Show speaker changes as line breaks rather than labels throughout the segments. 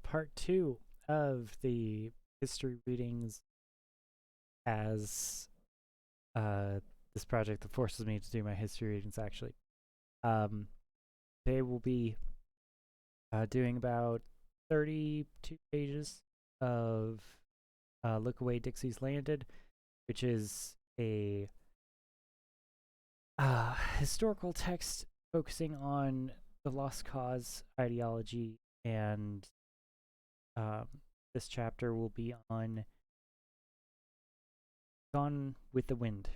part two of the history readings as uh, this project that forces me to do my history readings actually. Um, they will be doing about 32 pages of Look Away Dixies Landed, which is a historical text focusing on the Lost Cause ideology, and um, this chapter will be on Gone with the Wind,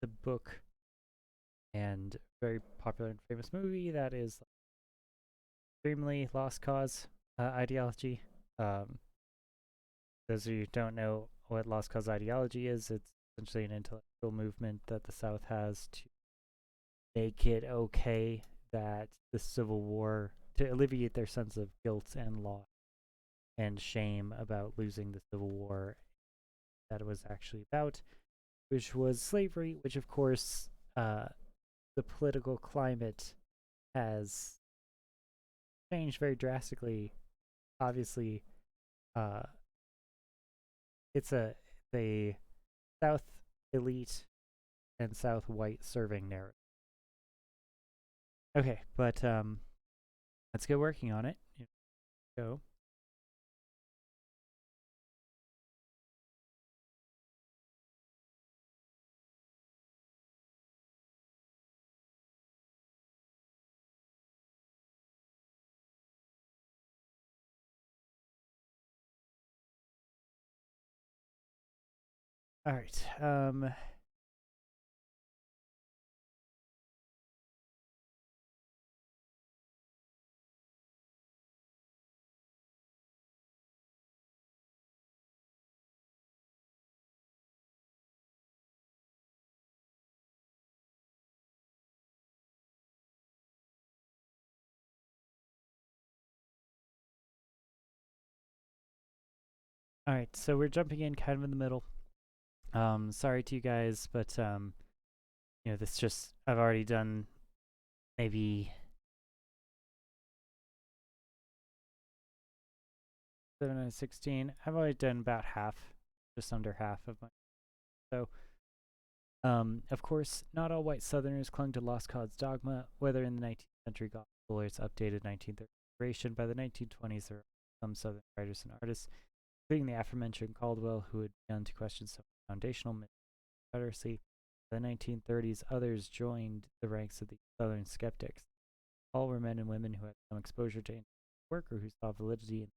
the book and very popular and famous movie that is extremely Lost Cause ideology. Um, those of you who don't know what Lost Cause ideology is, it's essentially an intellectual movement that the South has to make it okay that the Civil War, to alleviate their sense of guilt and loss and shame about losing the Civil War that it was actually about, which was slavery, which of course the political climate has changed very drastically. Obviously, uh, it's the South elite and South white serving narrative. Okay, but let's get working on it. Go. All right. All right. So we're jumping in kind of in the middle. Sorry to you guys, but this just I've already done maybe 7 and 16. I've already done about half, just under half of my. So, of course, not all white Southerners clung to Lost Cause dogma, whether in the 19th century gospel or its updated 1930s iteration. By the 1920s, there were some Southern writers and artists, including the aforementioned Caldwell, who had begun to question some foundational myths of Confederacy. By the 1930s, others joined the ranks of the Southern skeptics. All were men and women who had some exposure to work or who saw validity in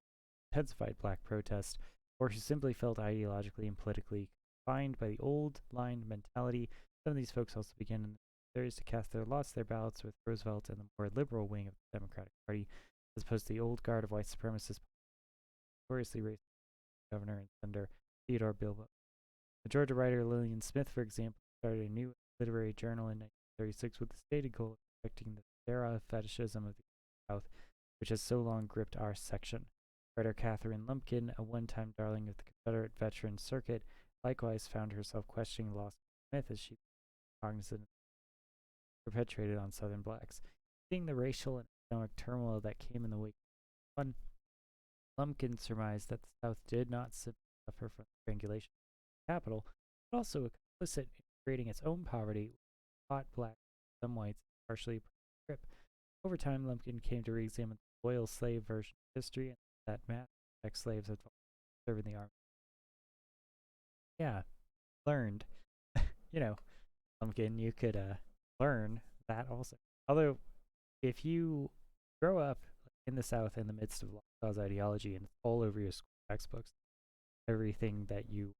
intensified black protest, or who simply felt ideologically and politically confined by the old line mentality. Some of these folks also began in the 30s to cast their lots, their ballots with Roosevelt and the more liberal wing of the Democratic Party, as opposed to the old guard of white supremacists notoriously racist governor and senator Theodore Bilbo. The Georgia writer Lillian Smith, for example, started a new literary journal in 1936 with the stated goal of correcting the era fetishism of the South, which has so long gripped our section. Writer Catherine Lumpkin, a one-time darling of the Confederate veteran circuit, likewise found herself questioning the loss of Smith as she was cognizant perpetrated on Southern blacks. Seeing the racial and economic turmoil that came in the wake of one, Lumpkin surmised that the South did not suffer from strangulation of the capital, but also complicit in creating its own poverty, hot blacks, some whites, partially grip. Over time, Lumpkin came to re-examine the loyal slave version of history and that mass ex-slaves had served in the army. Yeah, learned. you know, Lumpkin, you could learn that also. Although, if you grow up in the South in the midst of Lost Cause ideology and it's all over your school textbooks, everything that you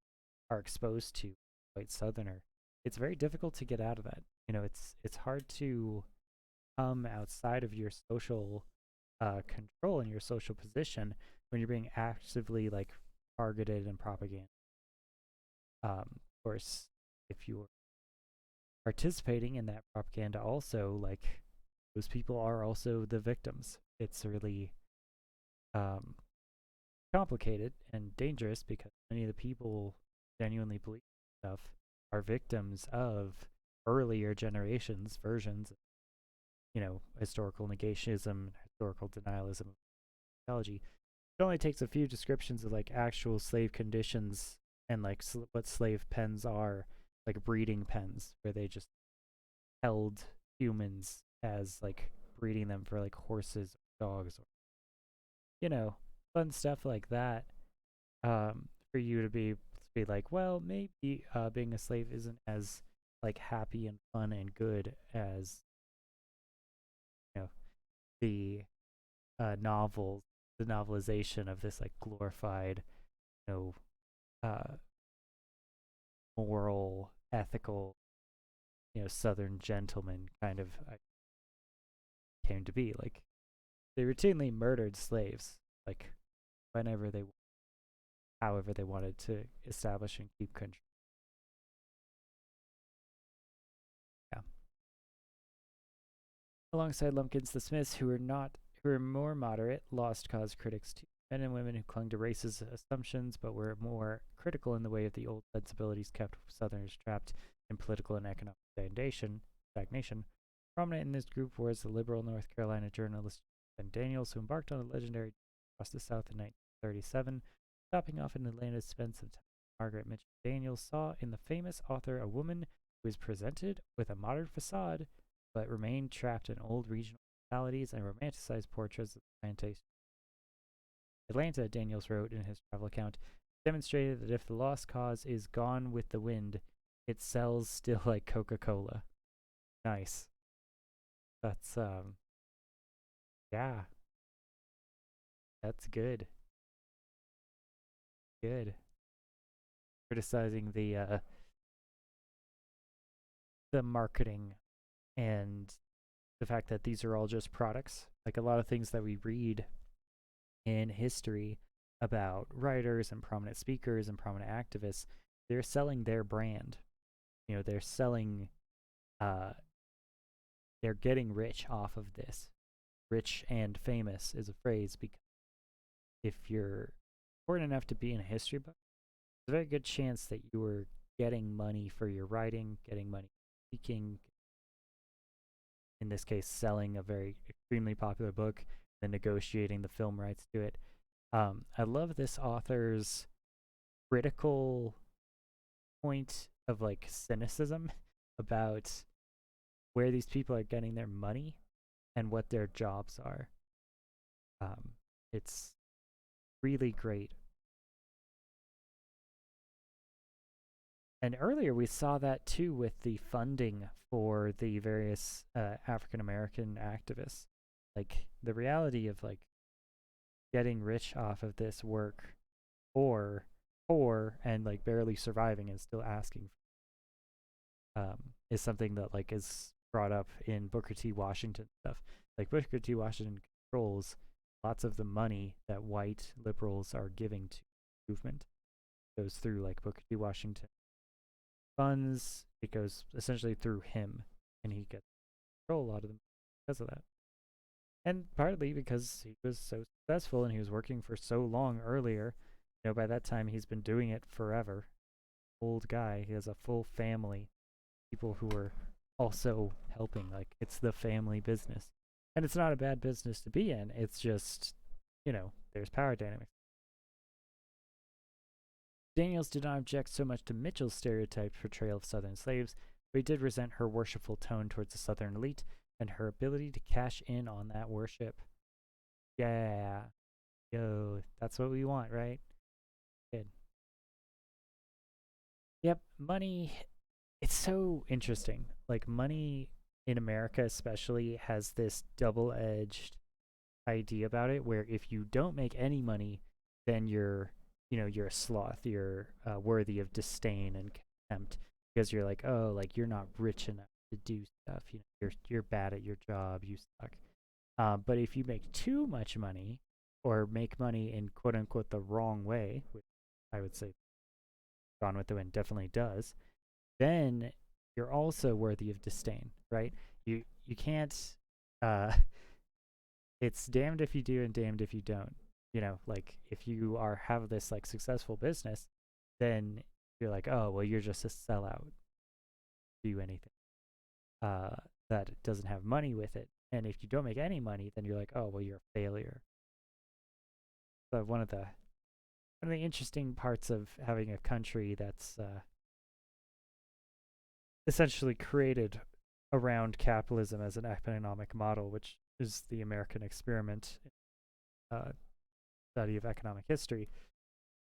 are exposed to, white Southerner, it's very difficult to get out of that. It's hard to come outside of your social control and your social position when you're being actively like targeted and propaganda. Of course, if you're participating in that propaganda, also like those people are also the victims. It's really um, complicated and dangerous because many of the people genuinely believe stuff are victims of earlier generations versions of, historical negationism, historical denialism of technology. It only takes a few descriptions of like actual slave conditions and like what slave pens are, like breeding pens, where they just held humans as like breeding them for like horses, or dogs, or fun stuff like that. For you to be like, well, maybe being a slave isn't as like happy and fun and good as you know the novels, the novelization of this like glorified, you know, moral, ethical, Southern gentleman kind of came to be. Like they routinely murdered slaves, like whenever they, however they wanted to establish and keep control. Yeah. Alongside Lumpkins, the Smiths, who were more moderate, lost cause critics too. Men and women who clung to racist assumptions but were more critical in the way of the old sensibilities kept Southerners trapped in political and economic stagnation. Prominent in this group was the liberal North Carolina journalist Ben Daniels, who embarked on a legendary across the South in 1937. Stopping off in Atlanta to spend some time with Margaret Mitchell, Daniels saw in the famous author a woman who was presented with a modern facade but remained trapped in old regional mentalities and romanticized portraits of the plantation. Atlanta, Daniels wrote in his travel account, demonstrated that if the lost cause is gone with the wind, it sells still like Coca-Cola. Nice. That's yeah, that's good. Good. Criticizing the marketing and the fact that these are all just products. Like a lot of things that we read in history about writers and prominent speakers and prominent activists, they're selling their brand. They're selling they're getting rich off of this. Rich and famous is a phrase because if you're important enough to be in a history book, there's a very good chance that you were getting money for your writing, getting money for speaking, in this case, selling a very extremely popular book, then negotiating the film rights to it. I love this author's critical point of like cynicism about where these people are getting their money and what their jobs are. It's really great. And earlier we saw that too with the funding for the various African American activists. Like the reality of like getting rich off of this work, or and like barely surviving and still asking is something that like is brought up in Booker T. Washington stuff. Like Booker T. Washington controls lots of the money that white liberals are giving to the movement. It goes through like Booker T. Washington funds. It goes essentially through him, and he gets control a lot of them because of that. And partly because he was so successful and he was working for so long earlier. By that time he's been doing it forever. Old guy. He has a full family. People who are also helping. Like, it's the family business. And it's not a bad business to be in. It's just, there's power dynamics. Daniels did not object so much to Mitchell's stereotyped portrayal of Southern slaves, but he did resent her worshipful tone towards the Southern elite and her ability to cash in on that worship. Yeah. Yo, that's what we want, right? Good. Yep, money, it's so interesting. Like, money in America especially has this double-edged idea about it where if you don't make any money, then you're a sloth. You're worthy of disdain and contempt because you're like, oh, like you're not rich enough to do stuff. You're bad at your job. You suck. But if you make too much money or make money in quote unquote the wrong way, which I would say Gone with the Wind definitely does, then you're also worthy of disdain, right? You can't. It's damned if you do and damned if you don't. Like if you have this like successful business, then you're like, oh well, you're just a sellout. Do anything that doesn't have money with it, and if you don't make any money, then you're like, oh well, you're a failure. one of the interesting parts of having a country that's essentially created around capitalism as an economic model, which is the American experiment, study of economic history.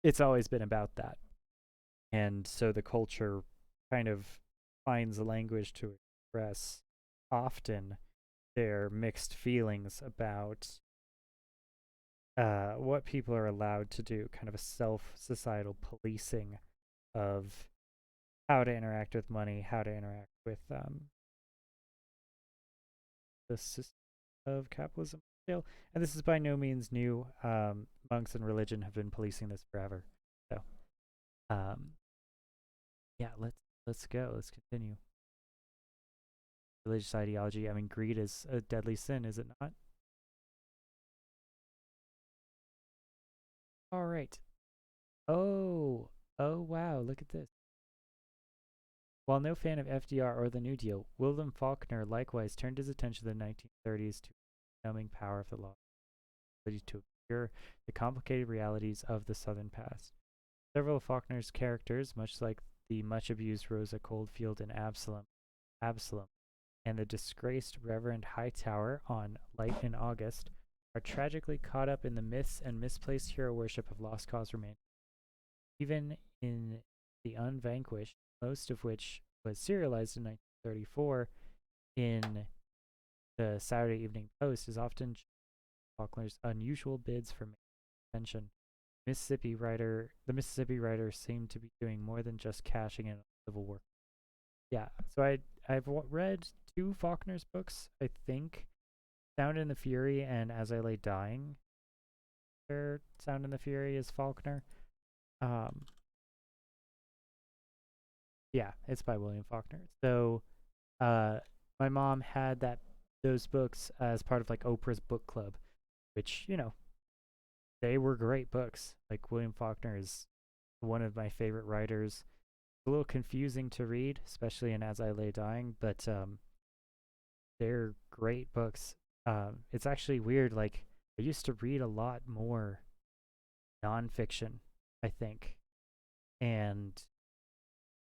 It's always been about that. And so the culture kind of finds a language to express often their mixed feelings about what people are allowed to do, kind of a self-societal policing of how to interact with money, how to interact with the system of capitalism. And this is by no means new. Monks and religion have been policing this forever. So, yeah, let's go. Let's continue. Religious ideology. I mean, greed is a deadly sin, is it not? All right. Oh, wow! Look at this. While no fan of FDR or the New Deal, William Faulkner likewise turned his attention in the 1930s to the numbing power of the law, ability to obscure the complicated realities of the Southern past. Several of Faulkner's characters, much like the much-abused Rosa Coldfield in Absalom, and the disgraced Reverend Hightower on Light in August, are tragically caught up in the myths and misplaced hero worship of lost cause romanticism. Even in The Unvanquished, most of which was serialized in 1934 in the Saturday Evening Post, is often Faulkner's unusual bids for attention. The Mississippi writer seemed to be doing more than just cashing in on Civil War. Yeah, so I've read 2 Faulkner's books, I think. Sound and the Fury and As I Lay Dying. Sound and the Fury is Faulkner. Yeah, it's by William Faulkner. So, my mom had those books as part of like Oprah's book club, which they were great books. Like William Faulkner is one of my favorite writers. A little confusing to read, especially in As I Lay Dying, but they're great books. It's actually weird. Like I used to read a lot more nonfiction, I think, and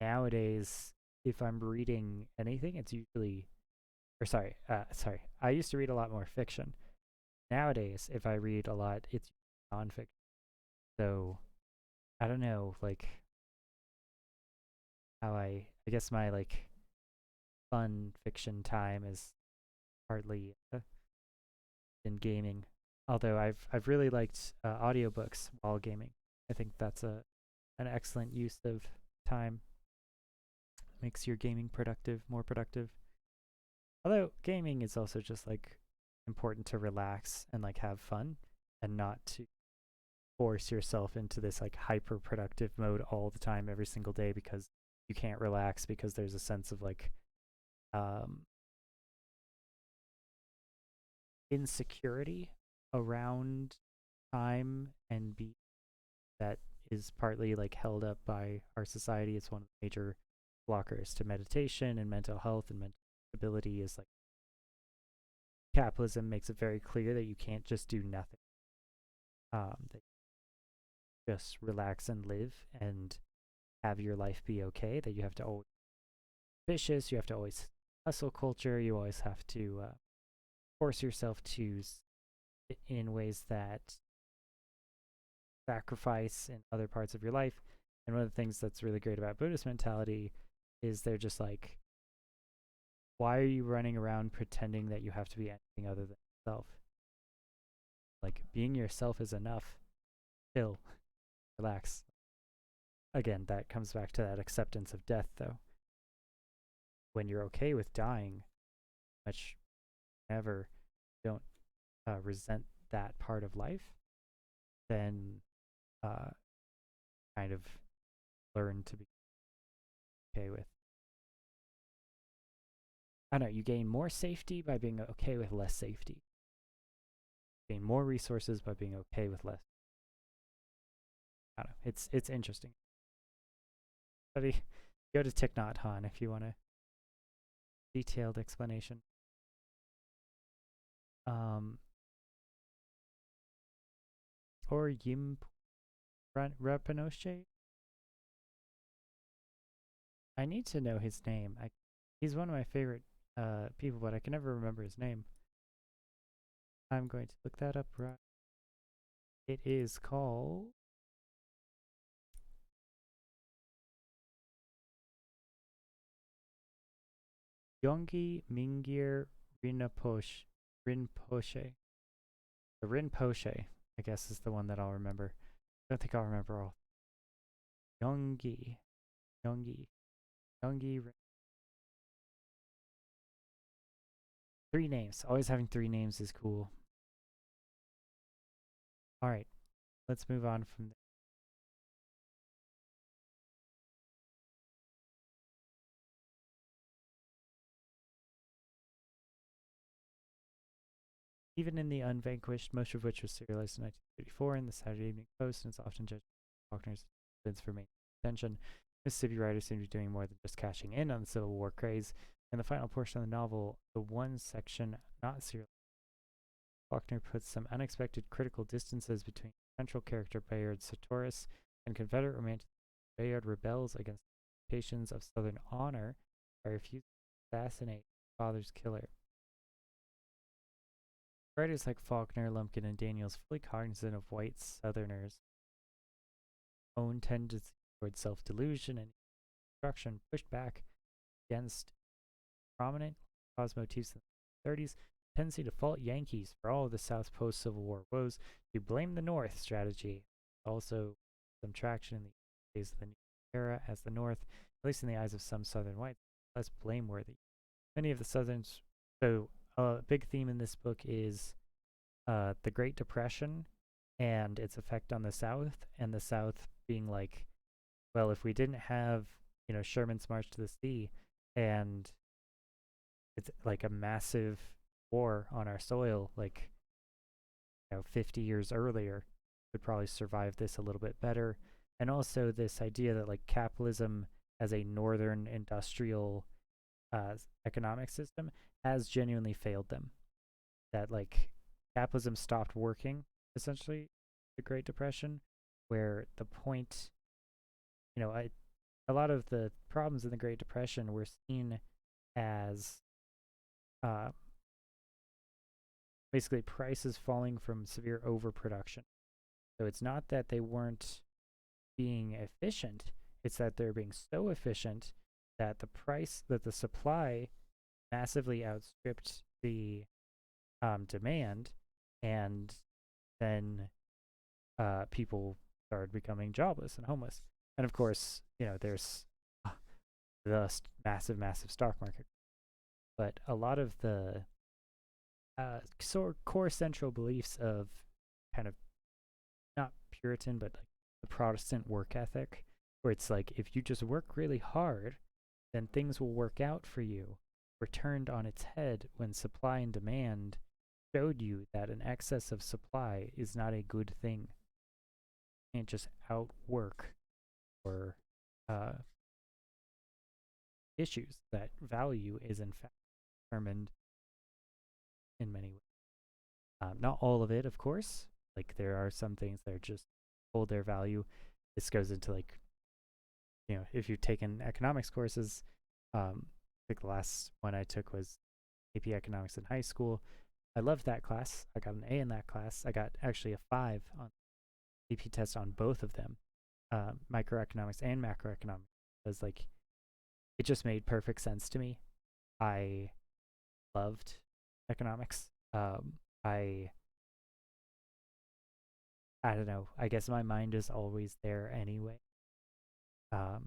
nowadays, if I'm reading anything, it's usually, or sorry, I used to read a lot more fiction. Nowadays, if I read a lot, it's nonfiction. So, I don't know, like, how I guess my, like, fun fiction time is partly in gaming. Although I've really liked audiobooks while gaming. I think that's an excellent use of time. Makes your gaming more productive. Although gaming is also just like important to relax and like have fun and not to force yourself into this like hyper productive mode all the time every single day because you can't relax because there's a sense of like insecurity around time and beat that is partly like held up by our society. It's one of the major blockers to meditation and mental health and mental stability is like capitalism makes it very clear that you can't just do nothing. That you just relax and live and have your life be okay. That you have to always be ambitious. You have to always hustle culture. You always have to force yourself to in ways that sacrifice in other parts of your life. And one of the things that's really great about Buddhist mentality is they're just like, why are you running around pretending that you have to be anything other than yourself? Like, being yourself is enough. Chill. Relax. Again, that comes back to that acceptance of death, though. When you're okay with dying, much ever don't resent that part of life, then kind of learn to be okay with. I don't know, you gain more safety by being okay with less safety. You gain more resources by being okay with less. I don't know. It's interesting. Go to Thich Nhat Hanh if you want a detailed explanation. or Yim Rapinoche. I need to know his name. He's one of my favorite people, but I can never remember his name. I'm going to look that up right. It is called Yonggi Mingyur Rinpoche. Rinpoche. The Rinpoche, I guess, is the one that I'll remember. I don't think I'll remember all. Yonggi. Yonggi. Yonggi. Three names. Always having three names is cool. Alright, let's move on from there. Even in The Unvanquished, most of which was serialized in 1934 in the Saturday Evening Post, and it's often judged by Faulkner's evidence for main attention. Mississippi writers seem to be doing more than just cashing in on the Civil War craze. In the final portion of the novel, the one section not serialized, Faulkner puts some unexpected critical distances between central character Bayard Sartoris and Confederate romantic. Bayard rebels against the expectations of Southern honor by refusing to assassinate his father's killer. Writers like Faulkner, Lumpkin, and Daniels, fully cognizant of white Southerners' own tendency towards self-delusion and destruction, pushed back against prominent cause motifs in the 30s, tendency to fault Yankees for all of the South's post-Civil War woes, to blame the North strategy. Also, some traction in the days of the new era, as the North, at least in the eyes of some Southern whites, less blameworthy. Many of the Southerns. So, a big theme in this book is the Great Depression and its effect on the South, and the South being like, well, if we didn't have, Sherman's March to the Sea, and it's like a massive war on our soil, like, 50 years earlier, would probably survive this a little bit better. And also this idea that like capitalism as a northern industrial economic system has genuinely failed them. That like capitalism stopped working essentially the Great Depression, where the point, a lot of the problems in the Great Depression were seen as basically prices falling from severe overproduction. So it's not that they weren't being efficient, it's that they're being so efficient that the supply massively outstripped the demand, and then people started becoming jobless and homeless. And of course, there's the massive stock market. But a lot of the core central beliefs of kind of not Puritan, but like the Protestant work ethic, where it's like if you just work really hard, then things will work out for you, were turned on its head when supply and demand showed you that an excess of supply is not a good thing. You can't just outwork or issues. That value is in fact determined in many ways. Not all of it, of course. Like there are some things that are just hold their value. This goes into like, if you've taken economics courses, I think the last one I took was AP Economics in high school. I loved that class. I got an A in that class. I got actually a 5 on AP test on both of them, microeconomics and macroeconomics. It was like, it just made perfect sense to me. I loved economics. I don't know. I guess my mind is always there anyway. I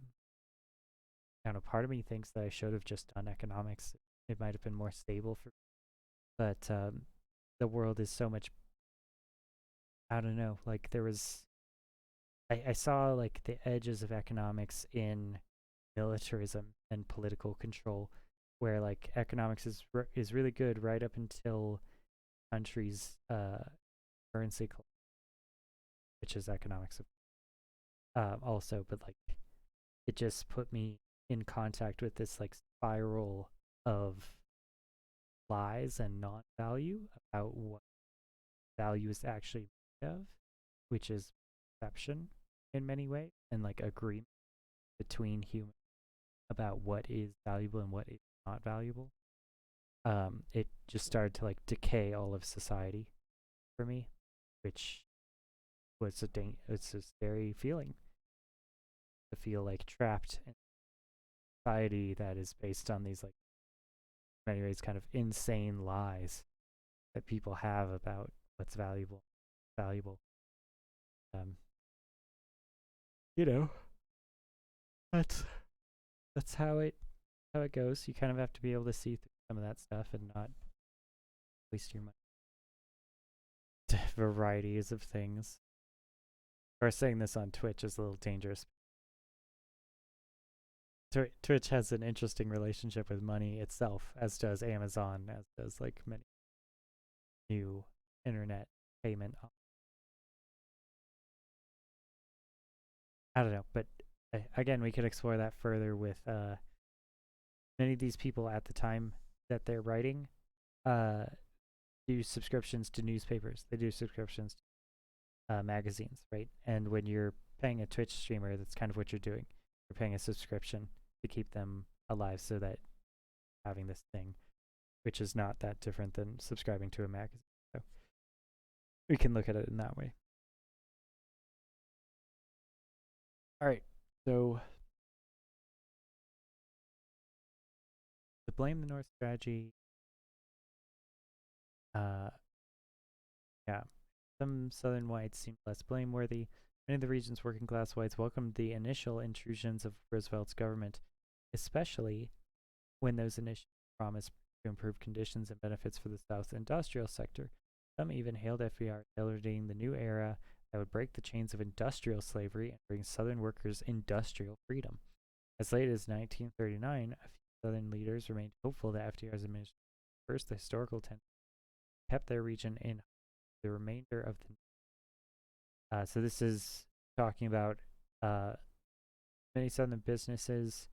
don't know. Part of me thinks that I should have just done economics. It might have been more stable for me. But the world is so much. I don't know. Like there was, I saw like the edges of economics in militarism and political control, where like economics is really good right up until countries' currency, which is economics also, but like it just put me in contact with this like spiral of lies and non-value about what value is actually made of, which is perception in many ways, and like agreement between humans about what is valuable and what is not valuable. It just started to like decay all of society for me, which was it's a scary feeling to feel like trapped in society that is based on these like in many ways kind of insane lies that people have about what's valuable. Um, you know, that's that's how it goes. You kind of have to be able to see through some of that stuff and not waste your money to varieties of things. Or saying this on Twitch is a little dangerous. Twitch has an interesting relationship with money itself, as does Amazon, as does like many new internet payment. I don't know, but again, we could explore that further with many of these people at the time that they're writing do subscriptions to newspapers. They do subscriptions to magazines, right? And when you're paying a Twitch streamer, that's kind of what you're doing. You're paying a subscription to keep them alive so that having this thing, which is not that different than subscribing to a magazine. So we can look at it in that way. All right, so the blame the North strategy, yeah, some Southern whites seemed less blameworthy. Many of the region's working class whites welcomed the initial intrusions of Roosevelt's government, especially when those initiatives promised to improve conditions and benefits for the South's industrial sector. Some even hailed FDR, heralding the new era that would break the chains of industrial slavery and bring Southern workers industrial freedom. As late as 1939, a few Southern leaders remained hopeful that FDR's administration would reverse the historical tendency kept their region in the remainder of the. So this is talking about many Southern businesses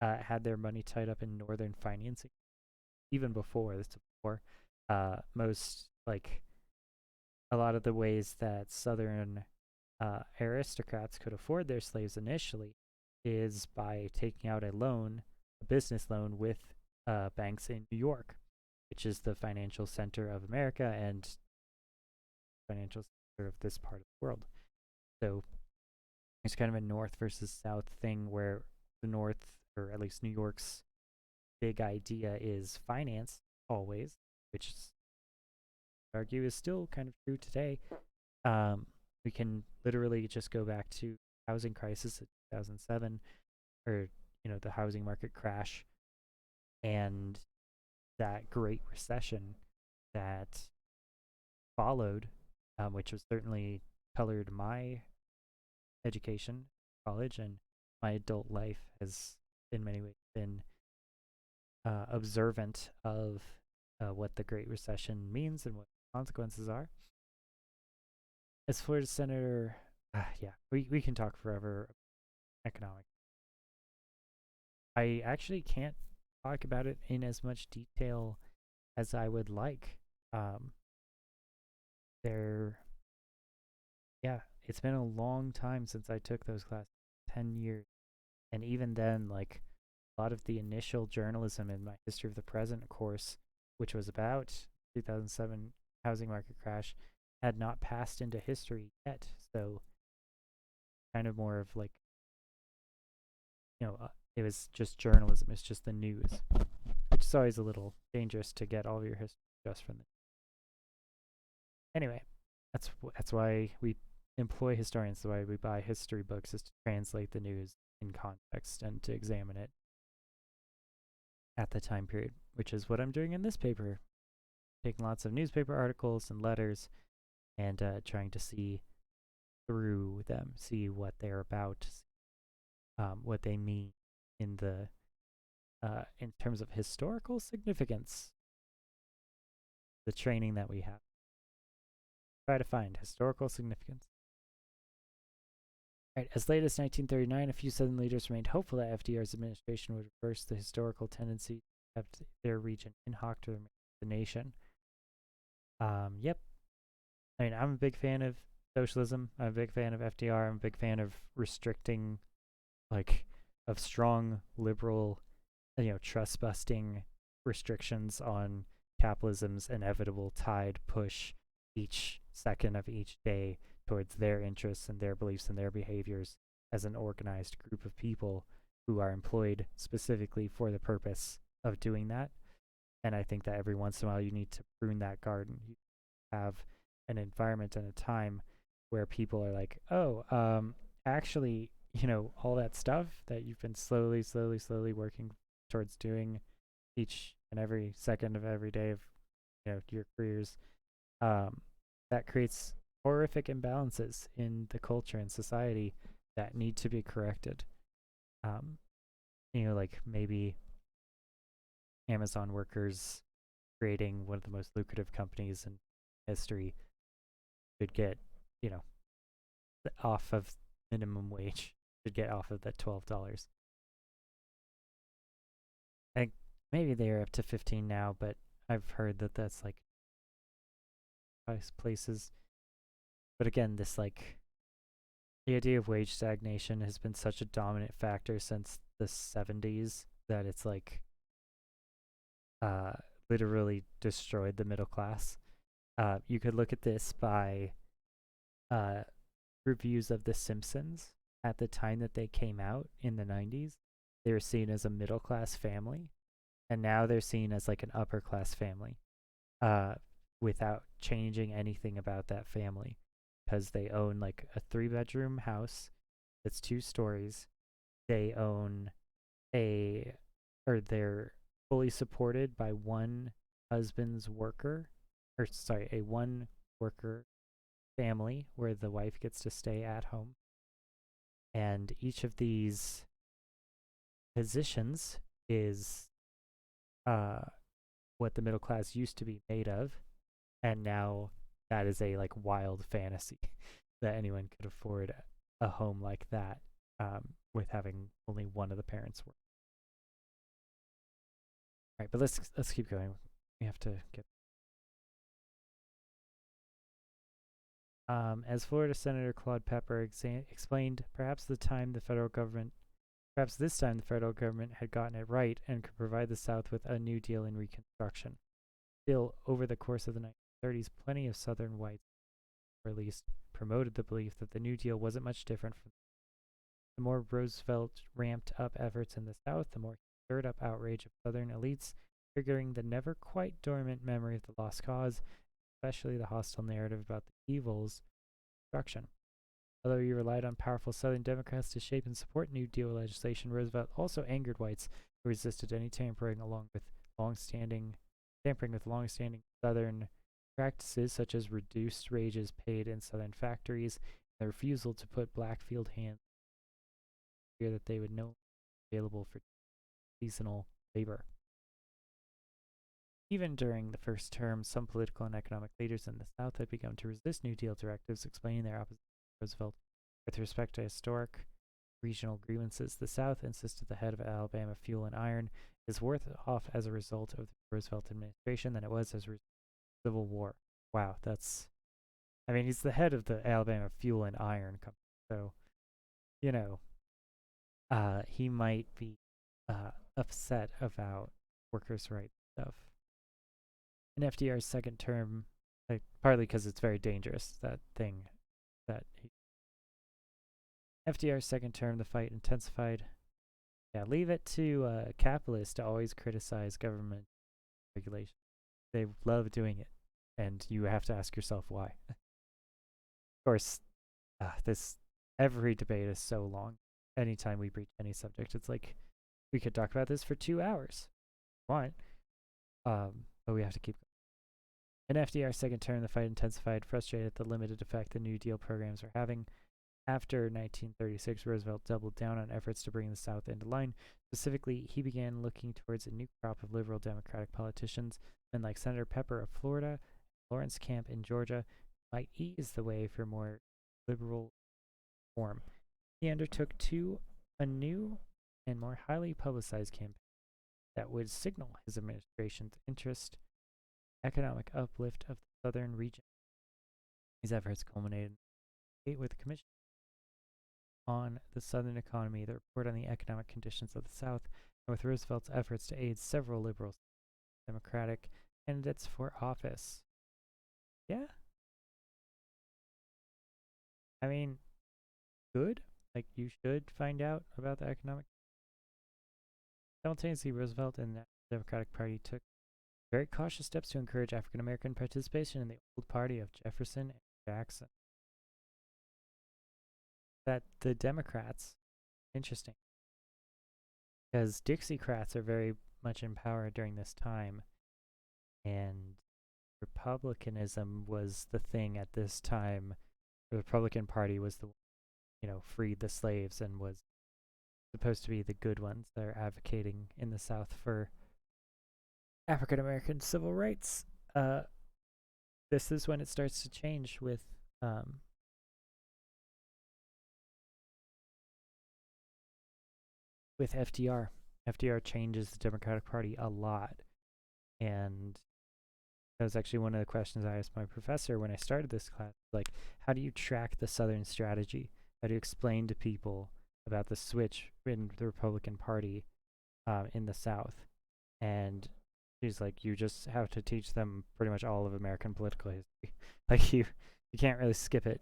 had their money tied up in Northern financing, even before this. Before most like a lot of the ways that Southern aristocrats could afford their slaves initially is by taking out a loan, a business loan with banks in New York, which is the financial center of America and financial center of this part of the world. So it's kind of a North versus South thing where the North, or at least New York's big idea is finance always, which is, I argue is still kind of true today. We can literally just go back to housing crisis of 2007, or the housing market crash, and that Great Recession that followed, which was certainly colored my education, college, and my adult life has in many ways been observant of what the Great Recession means and what the consequences are. As Florida Senator, we can talk forever economic. I actually can't talk about it in as much detail as I would like. It's been a long time since I took those classes, 10 years. And even then, like, a lot of the initial journalism in my History of the Present course, which was about 2007 housing market crash, had not passed into history yet. So kind of more of like, it was just journalism. It's just the news, which is always a little dangerous to get all of your history just from the. Anyway, that's why we employ historians. The why we buy history books is to translate the news in context and to examine it at the time period, which is what I'm doing in this paper. Taking lots of newspaper articles and letters and trying to see through them, see what they're about, what they mean in the in terms of historical significance. The training that we have. Try to find historical significance. Right, as late as 1939, a few Southern leaders remained hopeful that FDR's administration would reverse the historical tendency to have their region in hoc to the nation. Yep. I mean, I'm a big fan of socialism. I'm a big fan of FDR. I'm a big fan of restricting, like, of strong liberal, trust busting restrictions on capitalism's inevitable tide push each second of each day towards their interests and their beliefs and their behaviors as an organized group of people who are employed specifically for the purpose of doing that. And I think that every once in a while you need to prune that garden. You have an environment and a time where people are like, oh, actually, all that stuff that you've been slowly working towards doing each and every second of every day of your careers, that creates horrific imbalances in the culture and society that need to be corrected. Like maybe Amazon workers creating one of the most lucrative companies in history could get, off of minimum wage, should get off of that $12. I think maybe they're up to 15 now, but I've heard that that's like places. But again, this the idea of wage stagnation has been such a dominant factor since the 70s that it's literally destroyed the middle class. You could look at this by reviews of The Simpsons at the time that they came out in the 90s. They were seen as a middle class family, and now they're seen as like an upper class family, without changing anything about that family, because they own like a 3-bedroom house that's 2 stories. They own they're fully supported by one husband's worker, or sorry, a one worker family where the wife gets to stay at home. And each of these positions is what the middle class used to be made of, and now that is a wild fantasy that anyone could afford a home like that, with having only one of the parents work. All right, but let's keep going. We have to get. As Florida Senator Claude Pepper explained, perhaps this time the federal government had gotten it right and could provide the South with a New Deal in Reconstruction. Still, over the course of the 1930s, plenty of Southern whites, or at least promoted the belief that the New Deal wasn't much different from. The more Roosevelt ramped up efforts in the South, the more he stirred up outrage of Southern elites, triggering the never quite dormant memory of the lost cause, especially the hostile narrative about the evils of Reconstruction. Although he relied on powerful Southern Democrats to shape and support New Deal legislation, Roosevelt also angered whites who resisted any tampering with long-standing Southern practices, such as reduced wages paid in Southern factories and the refusal to put black field hands fear that they would no be available for seasonal labor. Even during the first term, some political and economic leaders in the South had begun to resist New Deal directives, explaining their opposition to Roosevelt. With respect to historic regional grievances, the South insisted the head of Alabama Fuel and Iron is worse off as a result of the Roosevelt administration than it was as a result of the Civil War. Wow, he's the head of the Alabama Fuel and Iron Company, so, he might be upset about workers' rights stuff. In FDR's second term, partly because it's very dangerous, FDR's second term, the fight intensified. Yeah, leave it to capitalists to always criticize government regulation. They love doing it, and you have to ask yourself why. Of course, every debate is so long. Anytime we breach any subject, it's like we could talk about this for 2 hours. Fine. But we have to keep going. In FDR's second term, the fight intensified, frustrated at the limited effect the New Deal programs were having. After 1936, Roosevelt doubled down on efforts to bring the South into line. Specifically, he began looking towards a new crop of liberal Democratic politicians, men like Senator Pepper of Florida and Lawrence Camp in Georgia, might ease the way for more liberal reform. He undertook a new and more highly publicized campaign that would signal his administration's interest in economic uplift of the southern region. These efforts culminated with a commission on the Southern economy, the report on the economic conditions of the South, and with Roosevelt's efforts to aid several liberal Democratic candidates for office. Yeah, I mean, good. Like, you should find out about the economic. Simultaneously, Roosevelt and the Democratic Party took very cautious steps to encourage African American participation in the old party of Jefferson and Jackson. That the Democrats, interesting, because Dixiecrats are very much in power during this time, and Republicanism was the thing at this time. The Republican Party was the, freed the slaves and was supposed to be the good ones that are advocating in the South for African American civil rights. This is when it starts to change with FDR. FDR changes the Democratic Party a lot, and that was actually one of the questions I asked my professor when I started this class. Like, how do you track the Southern strategy? How do you explain to people about the switch in the Republican Party in the South? And she's like, you just have to teach them pretty much all of American political history. Like, you can't really skip it.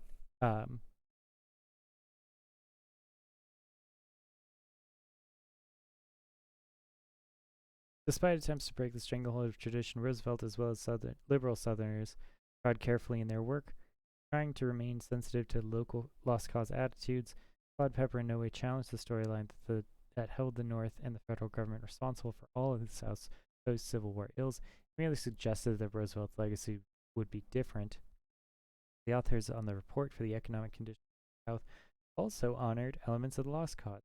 Despite attempts to break the stranglehold of tradition, Roosevelt, as well as liberal Southerners, trod carefully in their work, trying to remain sensitive to local lost cause attitudes. Claude Pepper in no way challenged the storyline that held the North and the federal government responsible for all of the South's post-Civil War ills. He merely suggested that Roosevelt's legacy would be different. The authors on the report for the economic conditions of the South also honored elements of the lost cause,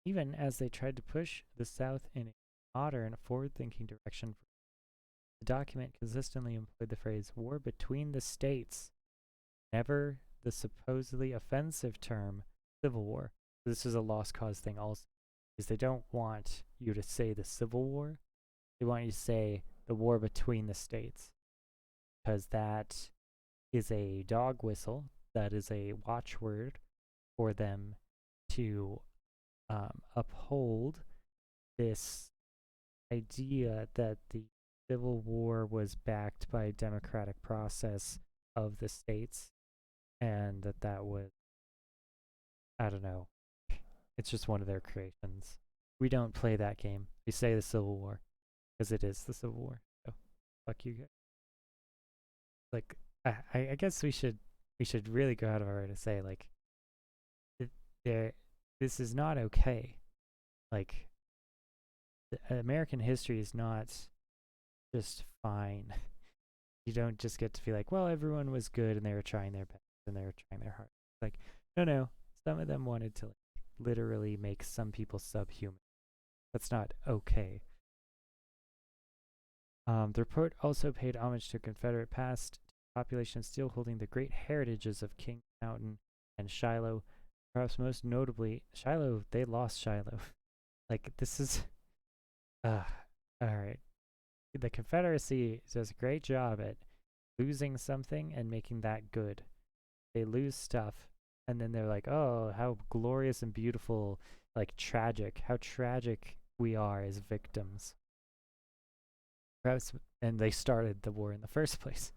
even as they tried to push the South in a modern, forward-thinking direction. The document consistently employed the phrase war between the states, never the supposedly offensive term Civil War. This is a lost cause thing also, because they don't want you to say the Civil War. They want you to say the war between the states, because that is a dog whistle. That is a watchword for them to uphold this idea that the Civil War was backed by a democratic process of the states, and that was, I don't know, it's just one of their creations. We don't play that game. We say the Civil War because it is the Civil War. So fuck you guys. Like, I guess we should really go out of our way to say, like, this is not okay. Like, American history is not just fine. You don't just get to be like, well, everyone was good and they were trying their best and they were trying their hardest. Like, no. Some of them wanted to, like, literally make some people subhuman. That's not okay. The report also paid homage to Confederate past populations still holding the great heritages of King Mountain and Shiloh. Perhaps most notably, Shiloh, they lost Shiloh. Like, this is... alright. The Confederacy does a great job at losing something and making that good. They lose stuff, and then they're like, oh, how glorious and beautiful, like, tragic. How tragic we are as victims. Perhaps, and they started the war in the first place.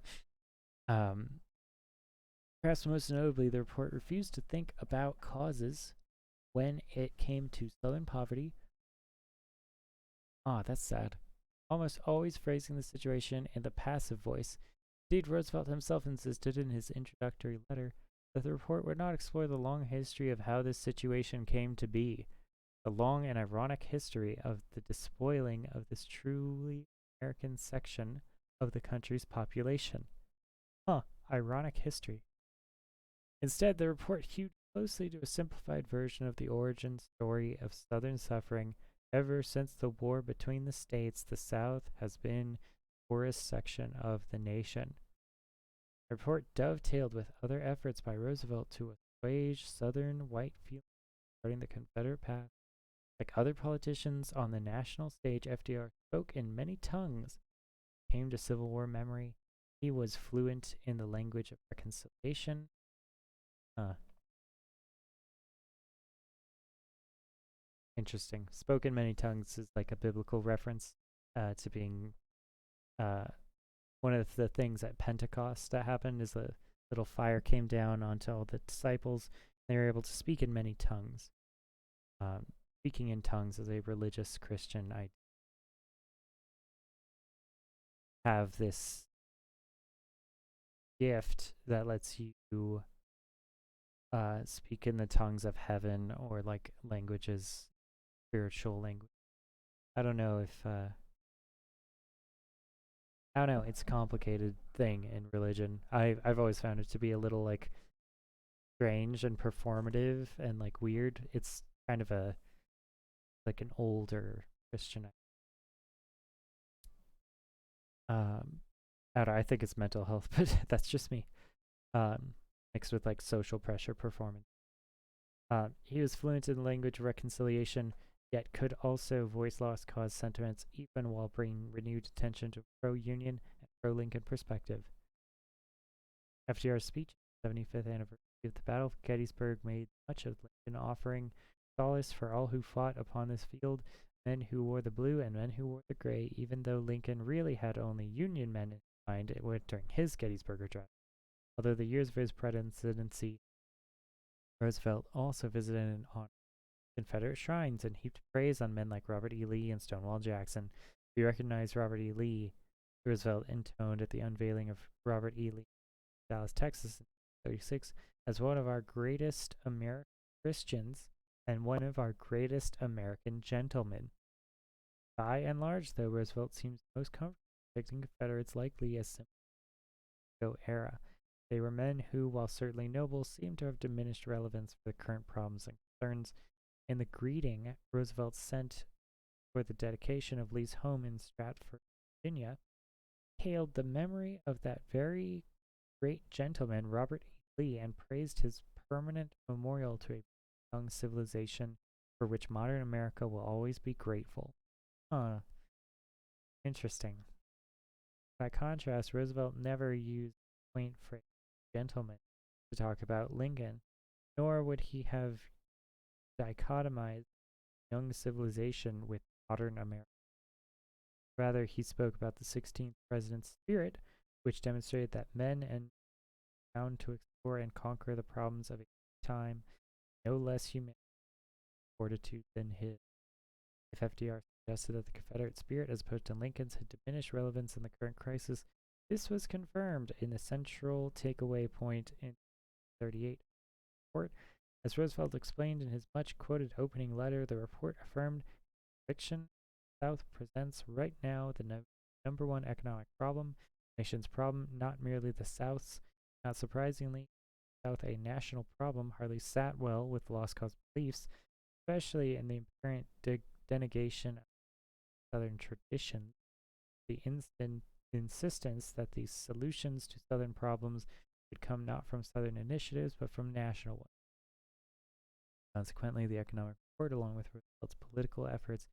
Perhaps most notably, the report refused to think about causes when it came to Southern poverty. That's sad. Almost always phrasing the situation in the passive voice. Indeed, Roosevelt himself insisted in his introductory letter that the report would not explore the long history of how this situation came to be, the long and ironic history of the despoiling of this truly American section of the country's population. Ironic history. Instead, the report hewed closely to a simplified version of the origin story of Southern suffering. Ever since the war between the states, the South has been the poorest section of the nation. The report dovetailed with other efforts by Roosevelt to assuage Southern white feelings regarding the Confederate past. Like other politicians on the national stage, FDR spoke in many tongues. When it came to Civil War memory, he was fluent in the language of reconciliation, Huh. Interesting. Spoken many tongues is like a biblical reference to being uh, one of the things at Pentecost that happened is a little fire came down onto all the disciples. They were able to speak in many tongues. Um, Speaking in tongues is a religious Christian. I have this gift that lets you speak in the tongues of heaven or like languages, spiritual language. I don't know if I don't know. It's a complicated thing in religion. I've always found it to be a little like strange and performative and like weird. It's kind of a like an older Christian. Um, I don't know, I think it's mental health, but that's just me. Um, Mixed with like social pressure performance. He was fluent in language reconciliation, yet could also voice lost cause sentiments even while bringing renewed attention to pro-Union and pro-Lincoln perspective. FDR's speech, 75th anniversary of the Battle of Gettysburg, made much of Lincoln, offering solace for all who fought upon this field, men who wore the blue and men who wore the gray, even though Lincoln really had only Union men in mind during his Gettysburg address. Although the years of his presidency, Roosevelt also visited and honored Confederate shrines and heaped praise on men like Robert E. Lee and Stonewall Jackson. We recognize Robert E. Lee, Roosevelt intoned at the unveiling of Robert E. Lee Dallas, Texas in 1936 as one of our greatest American Christians and one of our greatest American gentlemen. By and large, though, Roosevelt seems most comfortable depicting Confederates likely as Simcoe era. They were men who, while certainly noble, seem to have diminished relevance for the current problems and concerns. In the greeting Roosevelt sent for the dedication of Lee's home in Stratford, Virginia, hailed the memory of that very great gentleman, Robert E. Lee, and praised his permanent memorial to a young civilization for which modern America will always be grateful. Huh. Interesting. By contrast, Roosevelt never used the quaint phrase gentleman to talk about Lincoln, nor would he have dichotomized young civilization with modern America. Rather, he spoke about the 16th president's spirit, which demonstrated that men and bound to explore and conquer the problems of a time no less human fortitude than his. If FDR suggested that the Confederate spirit, as opposed to Lincoln's, had diminished relevance in the current crisis, this was confirmed in the central takeaway point in 38 report. As Roosevelt explained in his much quoted opening letter, the report affirmed the conviction the South presents right now the number one economic problem, the nation's problem, not merely the South's. Not surprisingly, the South, a national problem, hardly sat well with lost cause beliefs, especially in the apparent denegation of Southern traditions. The insistence that the solutions to Southern problems would come not from Southern initiatives but from national ones. Consequently, the economic report, along with Roosevelt's political efforts,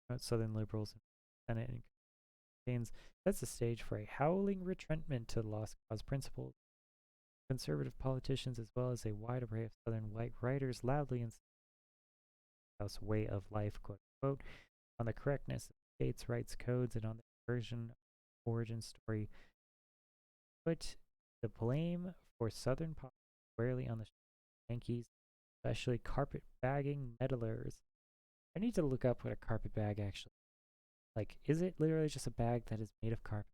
promote Southern liberals in the Senate and campaigns, sets the stage for a howling retreatment to the lost cause principles. Conservative politicians, as well as a wide array of Southern white writers, loudly insist on the South's way of life, quote unquote, on the correctness of states' rights codes, and on the version of origin story, put the blame for Southern politics squarely on the Yankees, especially carpet-bagging meddlers. I need to look up what a carpet-bag actually is. Like, is it literally just a bag that is made of carpet?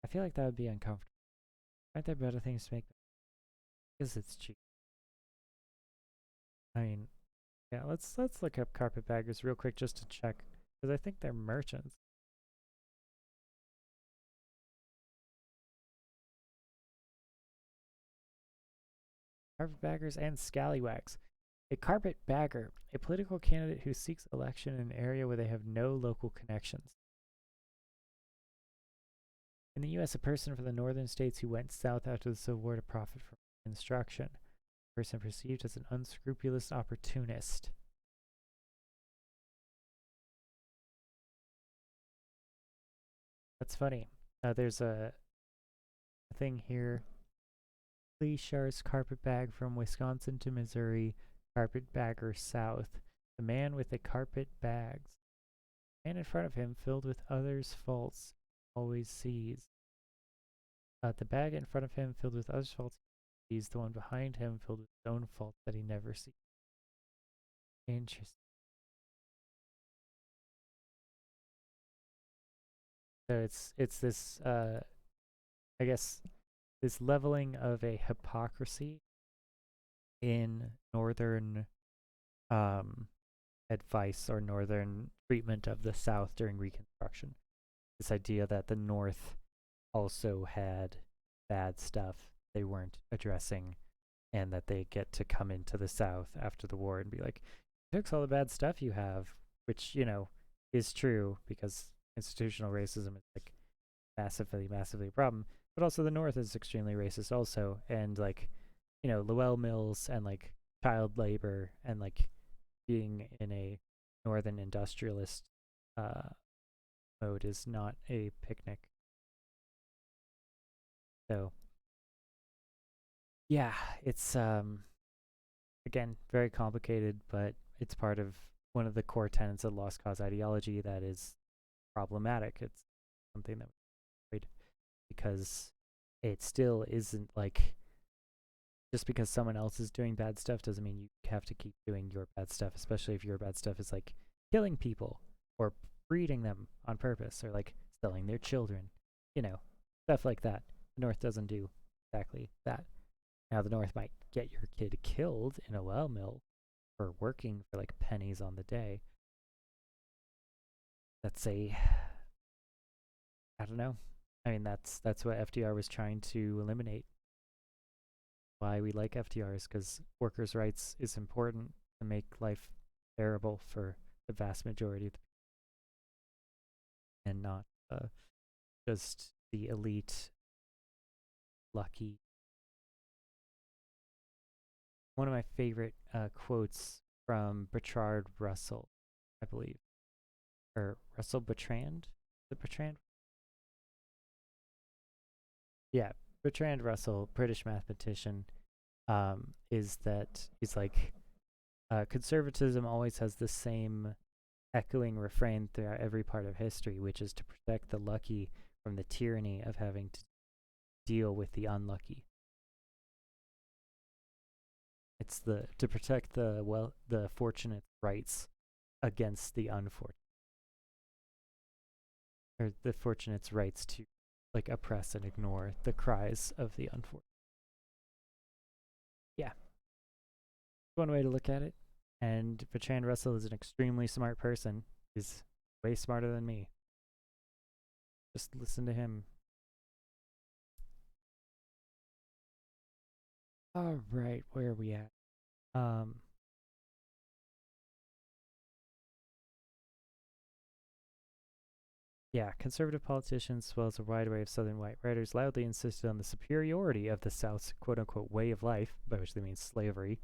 I feel like that would be uncomfortable. Aren't there better things to make? Because it's cheap. I mean, yeah, let's look up carpetbaggers real quick just to check, because I think they're merchants. Carpetbaggers and scallywags. A carpetbagger, a political candidate who seeks election in an area where they have no local connections. In the U.S., a person from the northern states who went south after the Civil War to profit from Reconstruction. A person perceived as an unscrupulous opportunist. That's funny. There's a thing here Leishar's carpetbag from Wisconsin to Missouri, carpetbagger south. The man with the carpet bags. The man in front of him filled with others' faults, always sees. The bag in front of him filled with others' faults, he sees. The one behind him filled with his own faults that he never sees. Interesting. So it's this I guess this leveling of a hypocrisy in northern advice or northern treatment of the South during Reconstruction. This idea that the North also had bad stuff they weren't addressing, and that they get to come into the South after the war and be like, fix all the bad stuff you have, which, you know, is true because institutional racism is like massively, massively a problem. But also the North is extremely racist also, and like, you know, Lowell Mills and like child labor and like being in a northern industrialist mode is not a picnic. So yeah, it's again very complicated, but it's part of one of the core tenets of lost cause ideology that is problematic. It's something that we avoid because it still isn't like, just because someone else is doing bad stuff doesn't mean you have to keep doing your bad stuff, especially if your bad stuff is like killing people or breeding them on purpose or like selling their children, you know, stuff like that. The North doesn't do exactly that. Now, the North might get your kid killed in a well mill for working for like pennies on the day. That's I don't know. I mean, that's what FDR was trying to eliminate. Why we like FDR is because workers' rights is important to make life bearable for the vast majority of the people, and not just the elite, lucky. One of my favorite quotes from Bertrand Russell, I believe, or Russell Bertrand? Is it Bertrand? Yeah, Bertrand Russell, British mathematician, is that he's like, conservatism always has the same echoing refrain throughout every part of history, which is to protect the lucky from the tyranny of having to deal with the unlucky. It's to protect the fortunate rights against the unfortunate, or the fortunate's rights to like oppress and ignore the cries of the unfortunate. Yeah, one way to look at it. And Bertrand Russell is an extremely smart person. He's way smarter than me. Just listen to him. All right, where are we at? Yeah, conservative politicians, as well as a wide array of Southern white writers, loudly insisted on the superiority of the South's quote-unquote way of life, by which they mean slavery,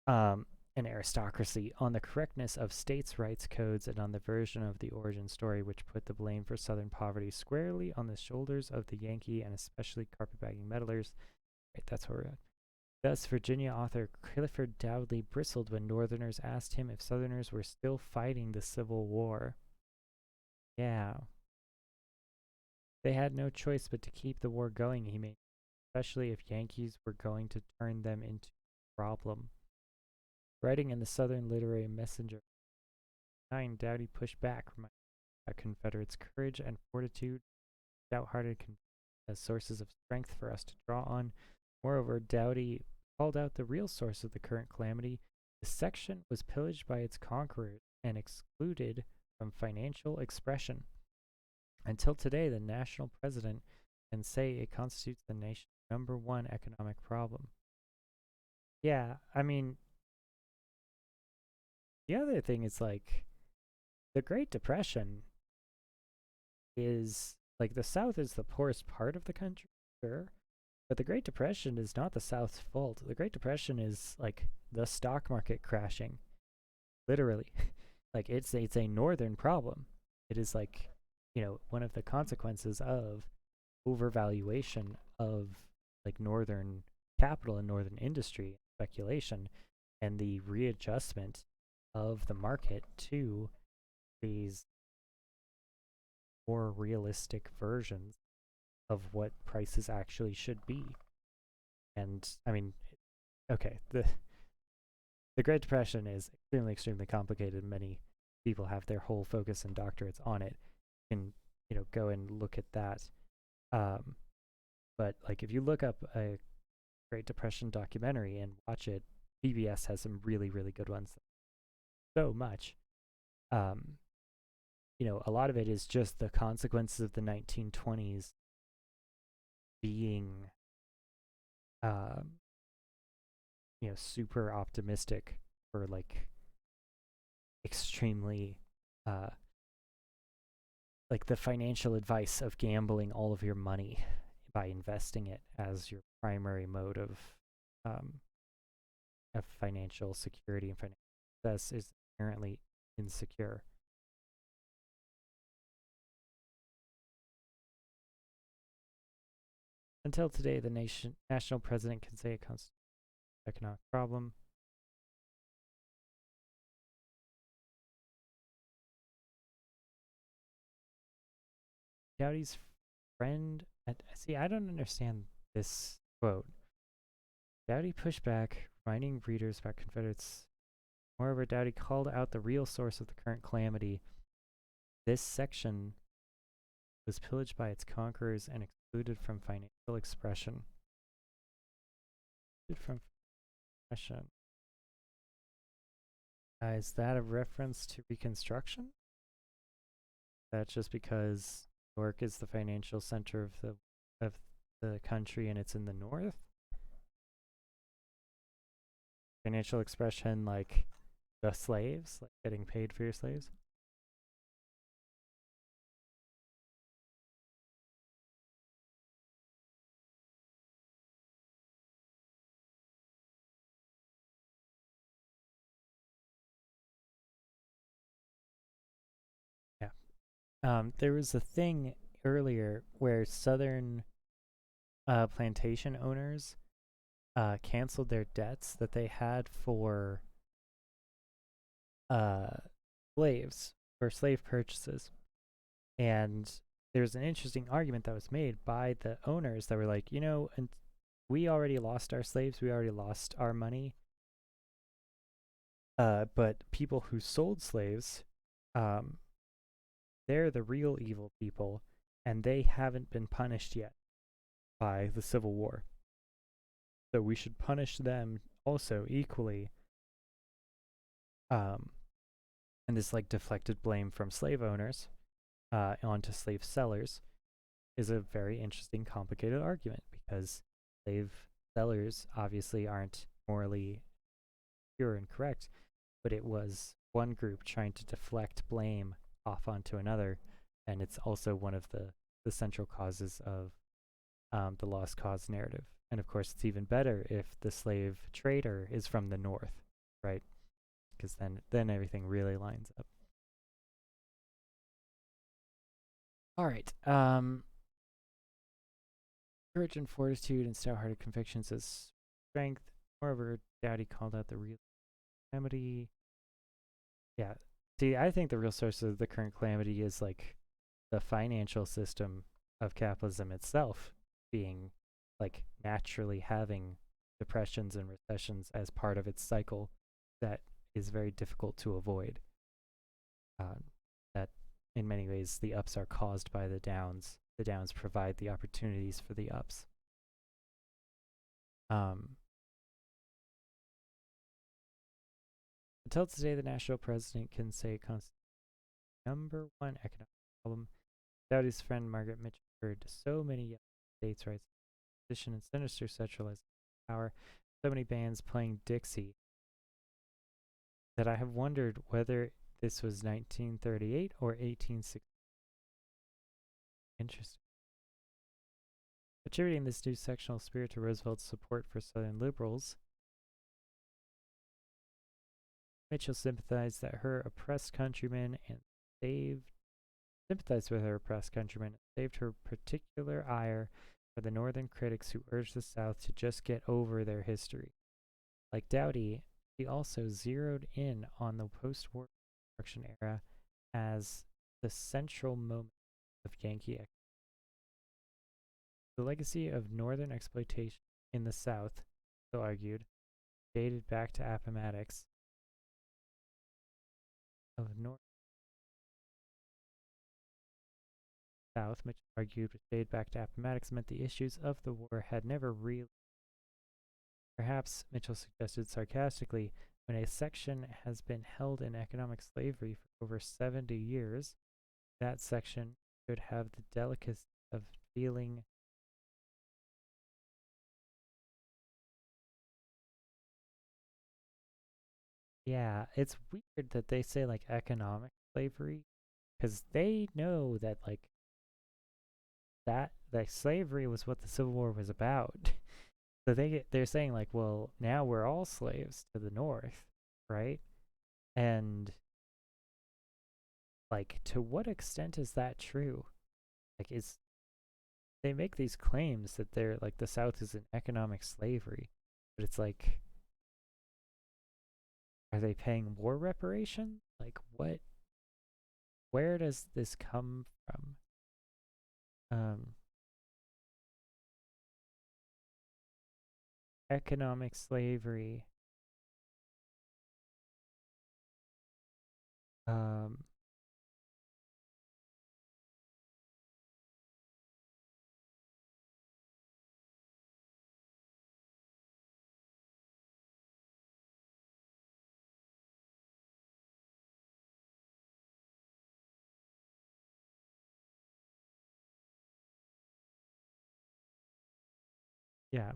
and aristocracy, on the correctness of states' rights codes, and on the version of the origin story which put the blame for Southern poverty squarely on the shoulders of the Yankee and especially carpetbagging meddlers. Right, that's where we're at. Thus, Virginia author Clifford Dowdley bristled when Northerners asked him if Southerners were still fighting the Civil War. Yeah. They had no choice but to keep the war going, he made, especially if Yankees were going to turn them into a problem. Writing in the Southern Literary Messenger, Dowdy pushed back, reminding Confederates' courage and fortitude, stout-hearted as sources of strength for us to draw on. Moreover, Dowdy called out the real source of the current calamity. The section was pillaged by its conquerors and excluded from financial expression. Until today, the national president can say it constitutes the nation's #1 economic problem. Yeah, I mean, the other thing is like, the Great Depression is like, the South is the poorest part of the country, sure, but the Great Depression is not the South's fault. The Great Depression is like the stock market crashing, literally. Like, it's a northern problem. It is like, you know, one of the consequences of overvaluation of like northern capital in northern industry speculation and the readjustment of the market to these more realistic versions of what prices actually should be. And I mean, okay, the Great Depression is extremely complicated. Many people have their whole focus and doctorates on it. You can, go and look at that. But like if you look up a Great Depression documentary and watch it, PBS has some really good ones. So much. A lot of it is just the consequences of the 1920s being super optimistic or like extremely like the financial advice of gambling all of your money by investing it as your primary mode of financial security and financial success is inherently insecure. Until today, the national president can say it constitutes an economic problem. Dowdy's friend, see, I don't understand this quote. Dowdy pushed back, reminding readers about Confederates. Moreover, Dowdy called out the real source of the current calamity. This section was pillaged by its conquerors and excluded from financial expression. Is that a reference to Reconstruction? That's just because New York is the financial center of the country and it's in the north? Financial expression like the slaves, like getting paid for your slaves? Yeah. There was a thing earlier where southern plantation owners canceled their debts that they had for slaves or slave purchases. And there's an interesting argument that was made by the owners that were like, and we already lost our slaves, we already lost our money. But people who sold slaves, they're the real evil people, and they haven't been punished yet by the Civil War. So we should punish them also equally. And this like deflected blame from slave owners onto slave sellers is a very interesting, complicated argument because slave sellers obviously aren't morally pure and correct, but it was one group trying to deflect blame off onto another, and it's also one of the central causes of the lost cause narrative. And of course, it's even better if the slave trader is from the north, right? Because then everything really lines up. All right. Courage and fortitude and stout-hearted convictions as strength. Moreover, Dowdy called out the real calamity. Yeah. See, I think the real source of the current calamity is like the financial system of capitalism itself being like naturally having depressions and recessions as part of its cycle that is very difficult to avoid. That in many ways the ups are caused by the downs. The downs provide the opportunities for the ups. Until today, the national president can say it constitutes number one economic problem. Dowdy's friend Margaret Mitchell heard so many states' rights position and sinister centralized power, so many bands playing Dixie, that I have wondered whether this was 1938 or 1860. Interesting. Attributing this new sectional spirit to Roosevelt's support for Southern liberals, Mitchell sympathized with her oppressed countrymen and saved her particular ire for the Northern critics who urged the South to just get over their history. Like Doughty, he also zeroed in on the post-war Reconstruction era as the central moment of Yankee economy. The legacy of Northern exploitation in the South, so argued, dated back to Appomattox. Of North South, Mitchell argued, which dated back to Appomattox, meant the issues of the war had never really. Perhaps, Mitchell suggested sarcastically, when a section has been held in economic slavery for over 70 years, that section should have the delicacy of feeling. Yeah, it's weird that they say like economic slavery because they know that like slavery was what the Civil War was about. So they're saying like, well, now we're all slaves to the North, right? And like, to what extent is that true? Like, is they make these claims that they're like the South is in economic slavery, but it's like, are they paying war reparations? Like, what? Where does this come from? Economic slavery. Um, yeah.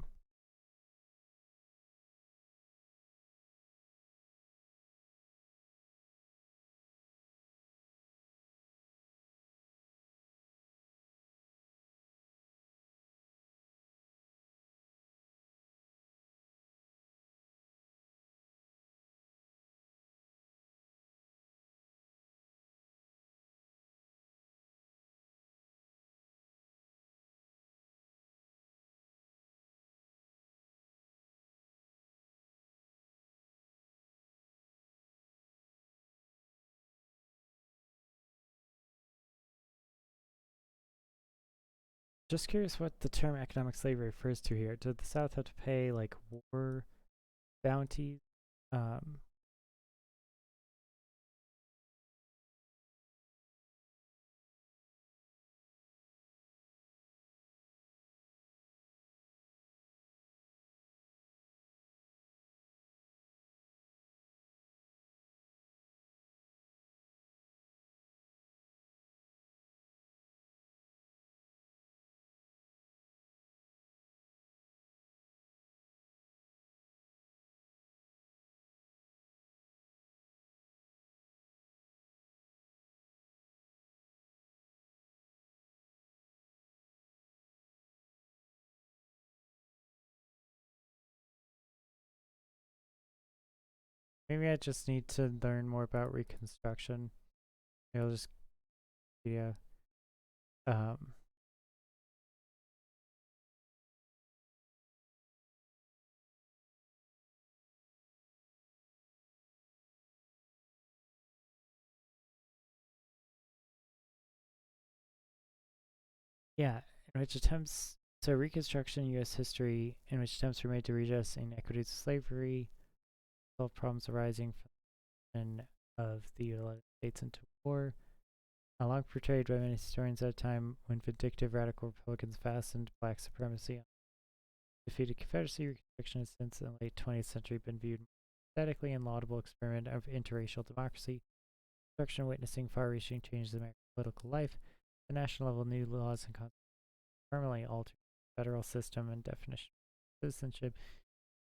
Just curious what the term economic slavery refers to here. Did the South have to pay like war bounties? Um, Maybe I just need to learn more about Reconstruction. Maybe I'll just, yeah. Um, yeah, in which attempts, so Reconstruction U.S. history, in which attempts were made to redress inequities of slavery, solve problems arising from the of the United States into war, long portrayed by many historians at a time when vindictive radical Republicans fastened black supremacy on defeated Confederacy. Reconstruction has since in the late 20th century been viewed as an aesthetically and laudable experiment of interracial democracy. Reconstruction witnessing far-reaching changes in American political life. At the national level, new laws and constitutions permanently altered the federal system and definition of citizenship.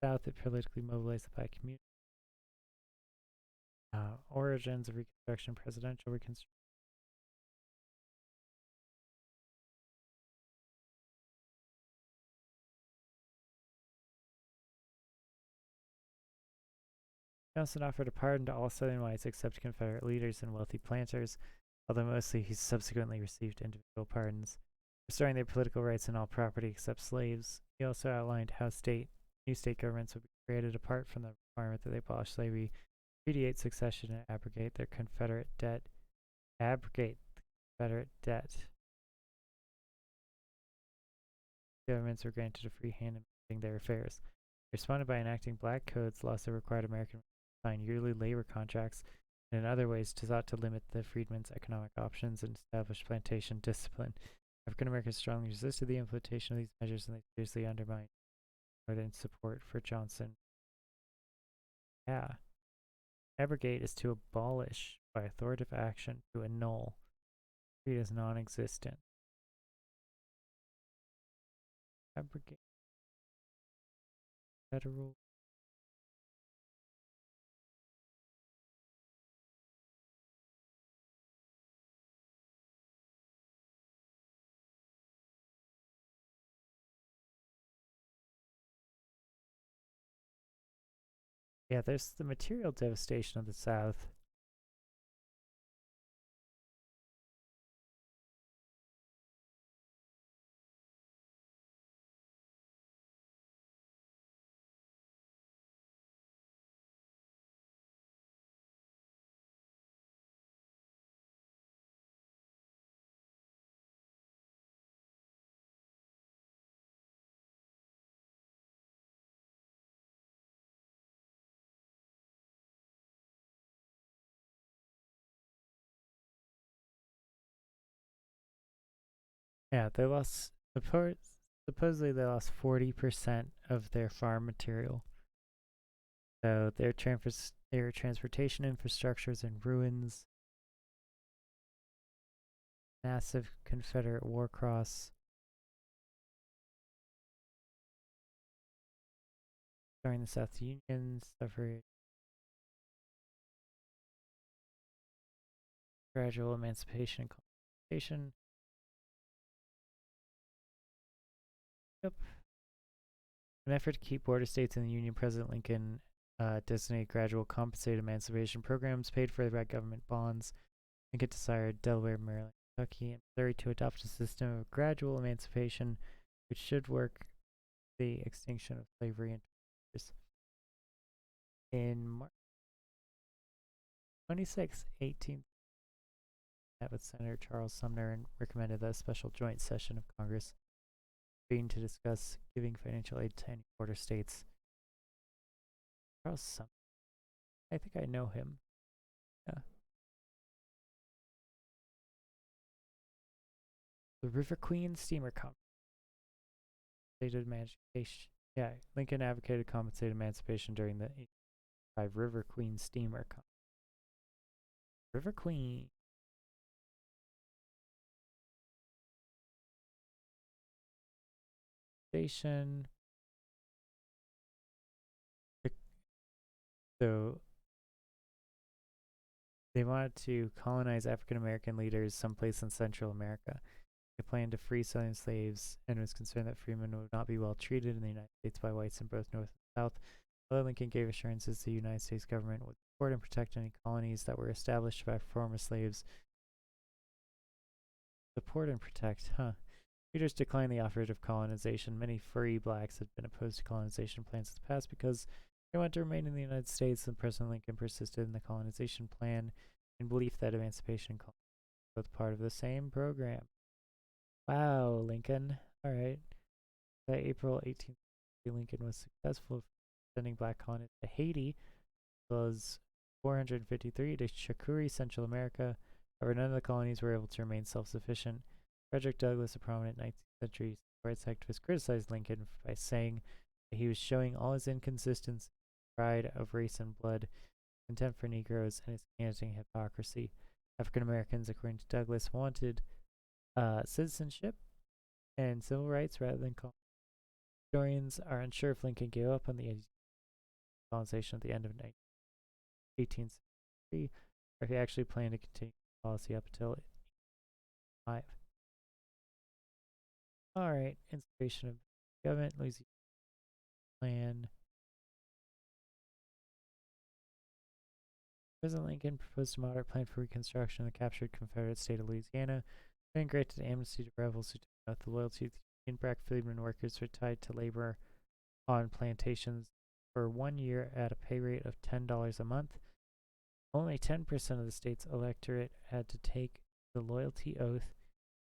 South, it politically mobilized the black community. Origins of Reconstruction, presidential Reconstruction. Johnson offered a pardon to all Southern whites except Confederate leaders and wealthy planters, although mostly he subsequently received individual pardons. restoring their political rights and all property except slaves. He also outlined how new state governments would be created apart from the requirement that they abolish slavery, repudiate succession, and abrogate their Confederate debt. Abrogate the Confederate debt. Governments were granted a free hand in managing their affairs. They responded by enacting black codes, laws that required Americans to sign yearly labor contracts, and in other ways sought to limit the freedmen's economic options and establish plantation discipline. African Americans strongly resisted the implementation of these measures, and they seriously undermined Northern support for Johnson. Yeah. Abrogate is to abolish by authoritative action, to annul. Treat as non-existent. Abrogate. Federal. Yeah, there's the material devastation of the South. Yeah, they lost supposedly they lost 40% of their farm material. So their transportation infrastructures in ruins. Massive Confederate war cross. During the South Union suffered gradual emancipation and colonization. Yep. In an effort to keep border states in the Union, President Lincoln designated gradual compensated emancipation programs paid for by government bonds. Lincoln desired Delaware, Maryland, Kentucky, and Missouri to adopt a system of gradual emancipation which should work the extinction of slavery in 20 years. In March 26, 18, met with Senator Charles Sumner and recommended that a special joint session of Congress convene to discuss giving financial aid to any border states. Charles Sumner. I think I know him. Yeah. The River Queen Steamer Company. Yeah, Lincoln advocated compensated emancipation during the 1885 River Queen Steamer Company. River Queen. Station. So they wanted to colonize African American leaders someplace in Central America. They planned to free Southern slaves and was concerned that freemen would not be well treated in the United States by whites in both North and South. Although Lincoln gave assurances the United States government would support and protect any colonies that were established by former slaves. Support and protect, huh? Leaders declined the offer of colonization. Many free blacks had been opposed to colonization plans in the past because they wanted to remain in the United States, and President Lincoln persisted in the colonization plan in belief that emancipation and colonization were both part of the same program. Wow, Lincoln. All right. By April 18th, Lincoln was successful in sending black colonists to Haiti, as well as 453 to Chakuri, Central America. However, none of the colonies were able to remain self-sufficient. Frederick Douglass, a prominent 19th century civil rights activist, criticized Lincoln by saying that he was showing all his inconsistency, pride of race and blood, contempt for Negroes, and his canting hypocrisy. African Americans, according to Douglass, wanted citizenship and civil rights rather than colonization. Historians are unsure if Lincoln gave up on the colonization at the end of 1863, or if he actually planned to continue the policy up until 5. Alright, inspiration of government, Louisiana plan. President Lincoln proposed a moderate plan for reconstruction of the captured Confederate state of Louisiana, and granted amnesty to rebels who took Note the loyalty of the Union Brack freedmen workers were tied to labor on plantations for 1 year at a pay rate of $10 a month. Only 10% of the state's electorate had to take the loyalty oath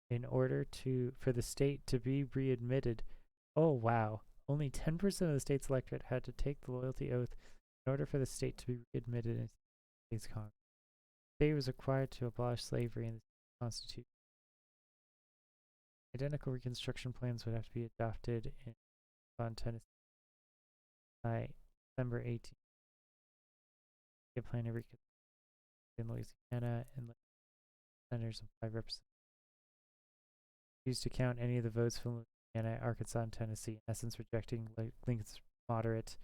in order for the state to be readmitted. Oh, wow. Only 10% of the state's electorate had to take the loyalty oath in order for the state to be readmitted in the state's Congress. The state was required to abolish slavery in the Constitution. Identical Reconstruction plans would have to be adopted in Tennessee by December 18th. A plan to reconstruct in Louisiana and senators and 5 representatives used to count any of the votes from Louisiana, Arkansas, and Tennessee, in essence rejecting Lincoln's moderate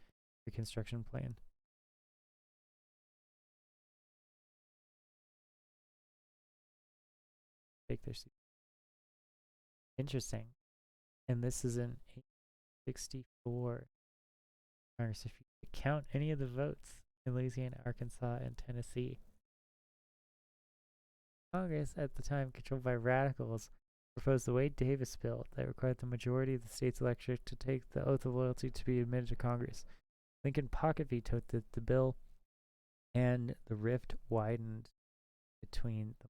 Reconstruction plan. Take their seat. Interesting. And this is in 1864. Congress refused to count any of the votes in Louisiana, Arkansas, and Tennessee. Congress, at the time controlled by radicals, proposed the Wade Davis bill that required the majority of the state's electorate to take the oath of loyalty to be admitted to Congress. Lincoln pocket vetoed the bill, and the rift widened between them.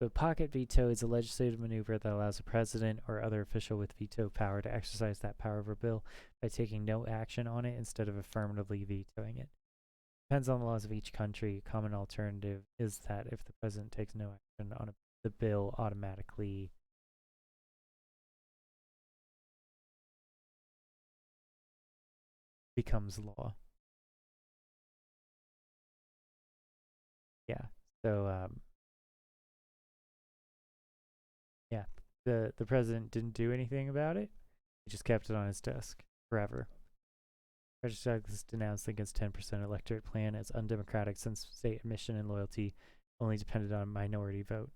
The pocket veto is a legislative maneuver that allows a president or other official with veto power to exercise that power over a bill by taking no action on it instead of affirmatively vetoing it. Depends on the laws of each country. A common alternative is that if the president takes no action on the bill automatically becomes law. Yeah. So yeah, the president didn't do anything about it. He just kept it on his desk forever. President Douglas denounced Lincoln's 10% electorate plan as undemocratic since state admission and loyalty only depended on a minority vote.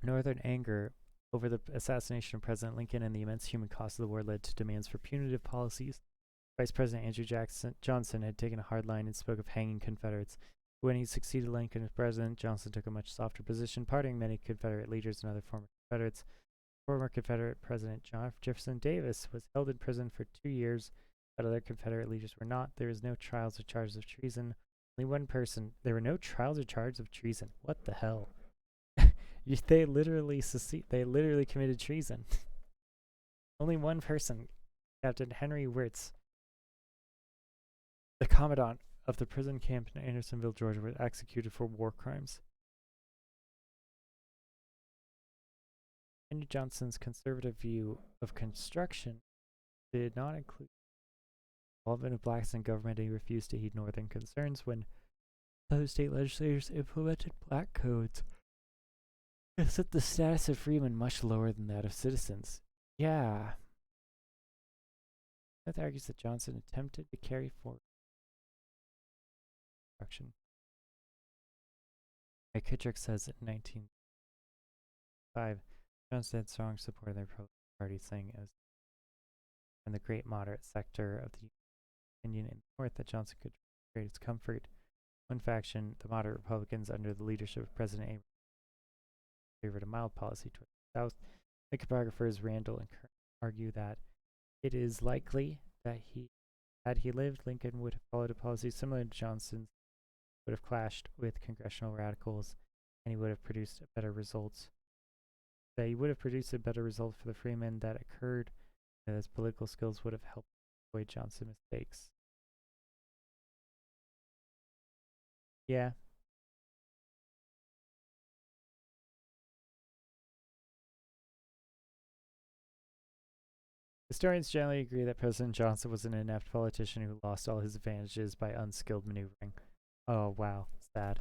Northern anger over the assassination of President Lincoln and the immense human cost of the war led to demands for punitive policies. Vice President Andrew Johnson had taken a hard line and spoke of hanging Confederates. When he succeeded Lincoln as president, Johnson took a much softer position, pardoning many Confederate leaders and other former Confederates. Former Confederate President John Jefferson Davis was held in prison for 2 years, but other Confederate leaders were not. There was no trials or charges of treason. Only one person. There were no trials or charges of treason. What the hell? They literally committed treason. Only one person, Captain Henry Wirtz, the commandant of the prison camp in Andersonville, Georgia, was executed for war crimes. Andrew Johnson's conservative view of construction did not include involvement of blacks in government, and he refused to heed Northern concerns when other state legislators implemented black codes. It set the status of freemen much lower than that of citizens. Yeah. Smith argues that Johnson attempted to carry forward construction. McKittrick says in 1905, Johnson had strong support of the Republican Party, saying it was in the great moderate sector of the Union in the North that Johnson could create its comfort. One faction, the moderate Republicans under the leadership of President Abraham, favored a mild policy toward the South. The cartographers Randall and Kern argue that it is likely that had he lived, Lincoln would have followed a policy similar to Johnson's, would have clashed with congressional radicals, and he would have produced a better result. That he would have produced a better result for the freemen that occurred, and his political skills would have helped avoid Johnson's mistakes. Yeah. Historians generally agree that President Johnson was an inept politician who lost all his advantages by unskilled maneuvering. Oh, wow. Sad.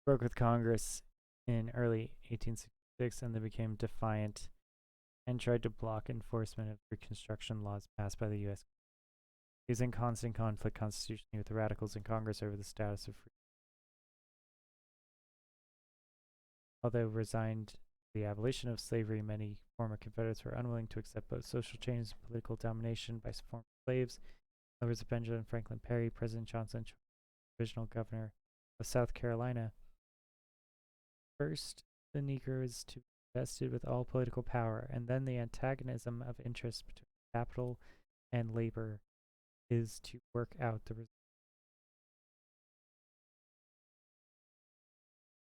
Broke with Congress in early 1866 and then became defiant and tried to block enforcement of Reconstruction laws passed by the U.S. He was in constant conflict constitutionally with the radicals in Congress over the status of free. Although resigned to the abolition of slavery, many former Confederates were unwilling to accept both social change and political domination by former slaves. In the words of Benjamin Franklin Perry, President Johnson, original governor of South Carolina, first the Negro is to be vested with all political power, and then the antagonism of interests between capital and labor is to work out the result.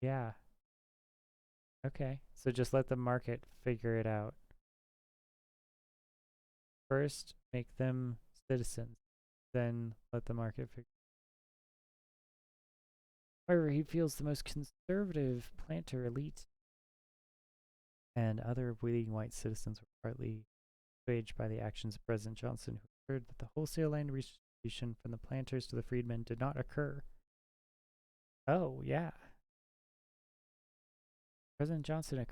Yeah. Okay. So just let the market figure it out. First, make them citizens, then let the market figure. However, he feels the most conservative planter elite and other bleeding white citizens were partly outraged by the actions of President Johnson, who asserted that the wholesale land redistribution from the planters to the freedmen did not occur. Oh, yeah. President Johnson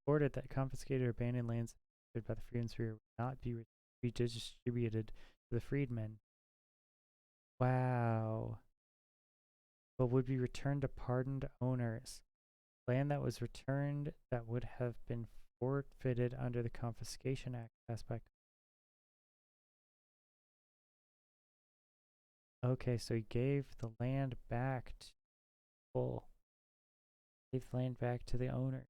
ordered that confiscated or abandoned lands by the freedmen's rear would not be redistributed to the freedmen. Wow. But would be returned to pardoned owners. Land that was returned that would have been forfeited under the Confiscation Act passed by. Okay, so he gave the land back to people. Gave the land back to the owner.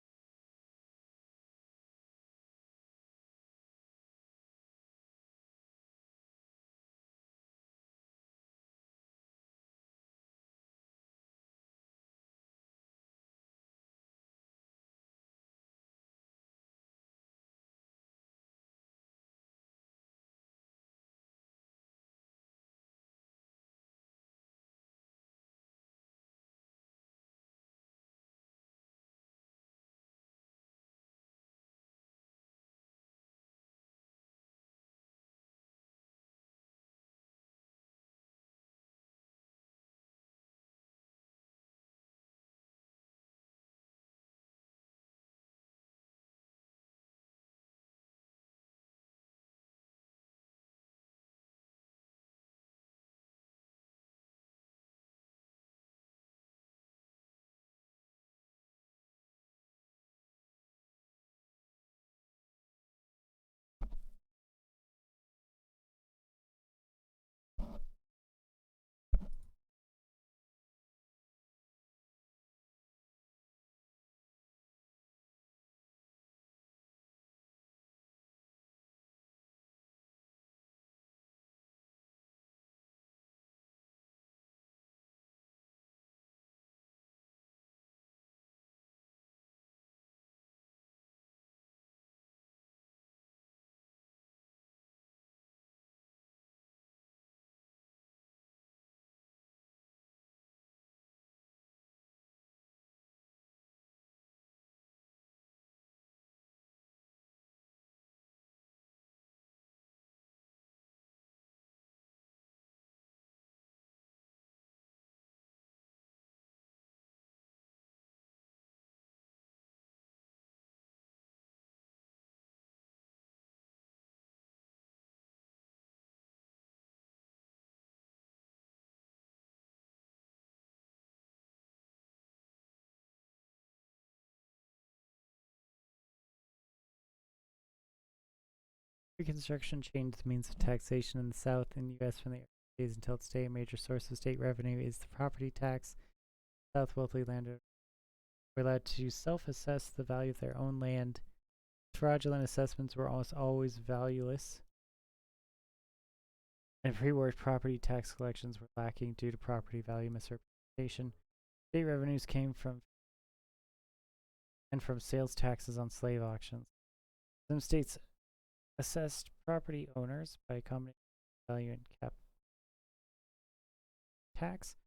Reconstruction changed the means of taxation in the South and U.S. from the early days until today. A major source of state revenue is the property tax. South wealthy landowners were allowed to self-assess the value of their own land. Fraudulent assessments were almost always valueless, and pre-war property tax collections were lacking due to property value misrepresentation. State revenues came from sales taxes on slave auctions. Some states assessed property owners by a combination of value and cap tax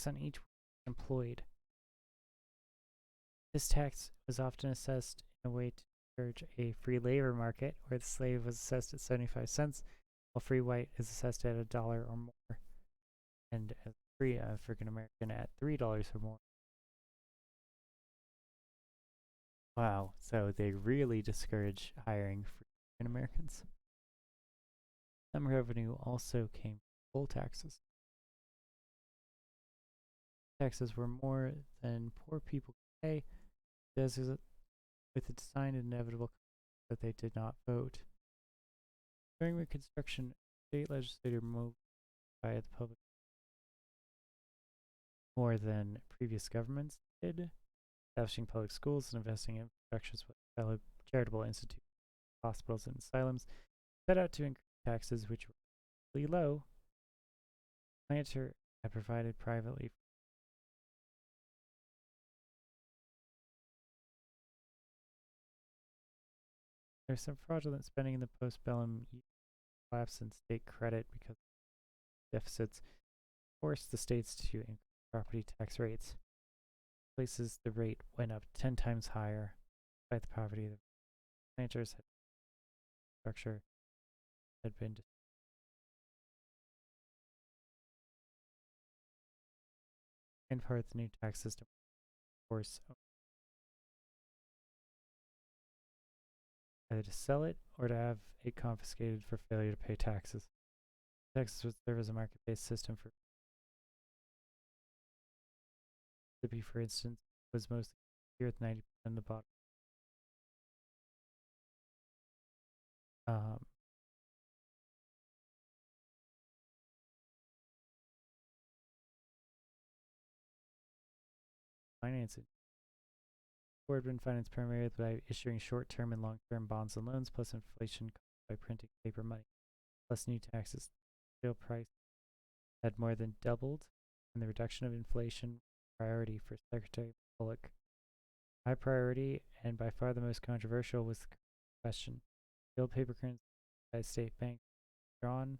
on each employed. This tax was often assessed in a way to encourage a free labor market, where the slave was assessed at 75 cents, while free white is assessed at $1 or more, and a free African American at $3 or more. Wow, so they really discourage hiring free African Americans. Some revenue also came from poll taxes. Taxes were more than poor people could pay, with the designed inevitable that they did not vote. During Reconstruction, state legislature moved by the public more than previous governments did, establishing public schools and investing in infrastructures with fellow charitable institutions, hospitals, and asylums, set out to increase taxes, which were really low. Planter had provided privately. There's some fraudulent spending in the postbellum collapse in state credit because deficits forced the states to increase property tax rates. Places the rate went up 10 times higher despite the poverty. The planters had structure had been in part the new tax system force either to sell it or to have it confiscated for failure to pay taxes. Texas would serve as a market-based system for Mississippi, for instance, was mostly here with 90% of the bottom. Financing. The board had been financed primarily by issuing short-term and long-term bonds and loans, plus inflation caused by printing paper money, plus new taxes. The sale price had more than doubled, and the reduction of inflation priority for Secretary Bullock. High priority, and by far the most controversial, was the question. The old paper currency by state bank drawn,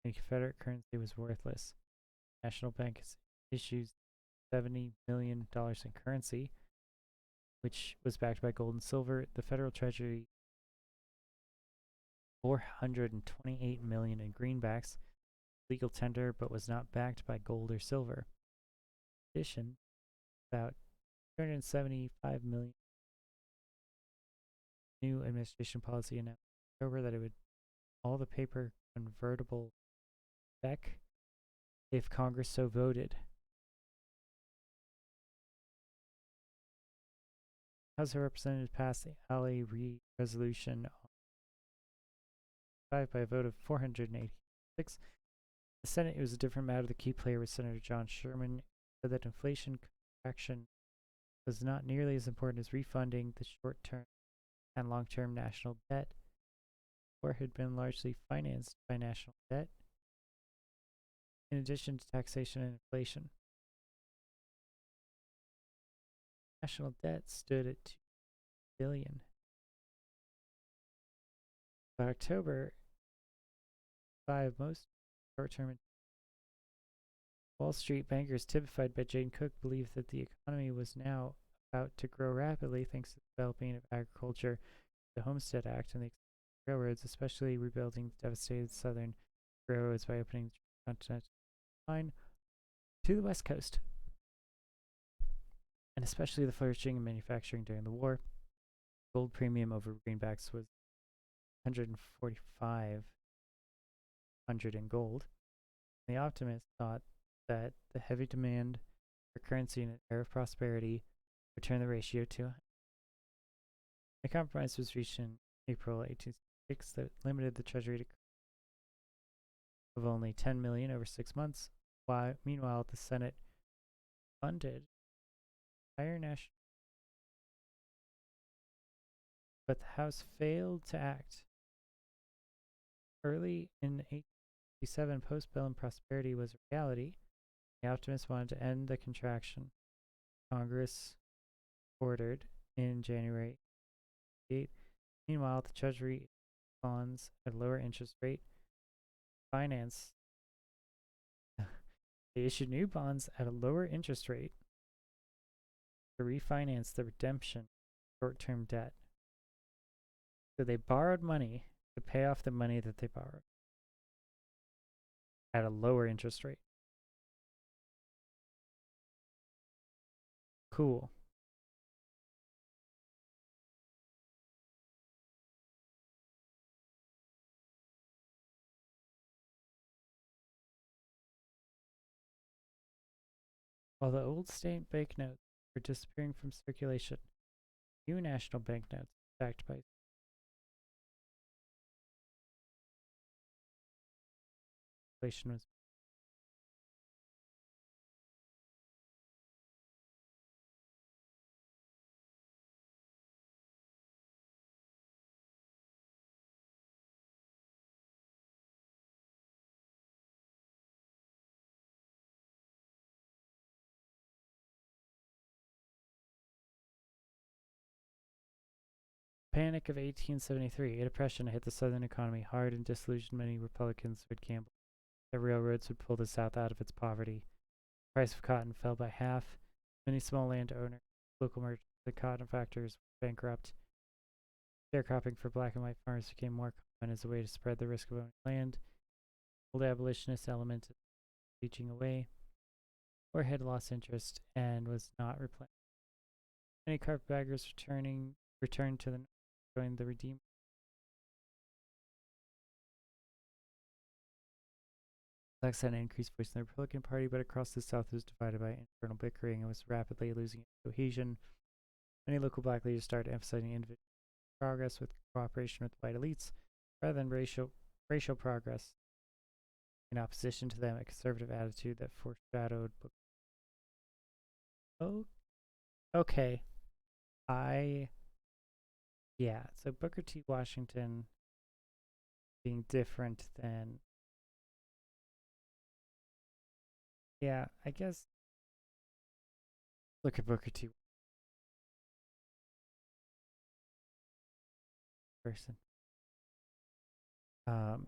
and Confederate currency was worthless. The National Bank issued $70 million in currency, which was backed by gold and silver. The federal treasury $428 million in greenbacks, legal tender, but was not backed by gold or silver. In addition, about $275 million new administration policy announced in October that it would all the paper convertible back if Congress so voted. House of Representatives passed the Alley resolution by a vote of 486. The Senate, it was a different matter. The key player was Senator John Sherman, who said that inflation contraction was not nearly as important as refunding the short-term and long-term national debt, or had been largely financed by national debt, in addition to taxation and inflation. National debt stood at $2 billion. By October, most short-term Wall Street bankers, typified by Jane Cook, believed that the economy was now about to grow rapidly thanks to the developing of agriculture, the Homestead Act, and the railroads, especially rebuilding the devastated southern railroads by opening the continental line to the west coast, and especially the flourishing of manufacturing during the war. Gold premium over greenbacks was 145 in gold. The optimists thought that the heavy demand for currency in an era of prosperity would turn the ratio to. A compromise was reached in April 1866 that limited the treasury to of only $10 million over 6 months. Meanwhile, the Senate funded higher national, but the House failed to act. Early in 1867, postbellum prosperity was a reality. The optimists wanted to end the contraction. Congress ordered in January 8. Meanwhile, the Treasury bonds at a lower interest rate finance. They issued new bonds at a lower interest rate to refinance the redemption of short-term debt. So they borrowed money to pay off the money that they borrowed at a lower interest rate. Cool. While the old state banknotes were disappearing from circulation, new national banknotes backed by inflation was Panic of 1873. A depression hit the southern economy hard and disillusioned many Republicans who had gambled that railroads would pull the South out of its poverty. The price of cotton fell by half. Many small landowners, local merchants, and cotton factories were bankrupt. Sharecropping for black and white farmers became more common as a way to spread the risk of owning land. Old abolitionist element leaching away, or had lost interest and was not replenished. Many carpetbaggers returned to the north, joined the Redeemer. Blacks had an increased voice in the Republican Party, but across the South was divided by internal bickering and was rapidly losing its cohesion. Many local black leaders started emphasizing individual progress with cooperation with white elites rather than racial progress. In opposition to them, a conservative attitude that foreshadowed. Oh, okay. So Booker T. Washington being different than. Yeah, I guess. Look at Booker T. person. Um,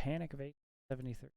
Panic of 1873.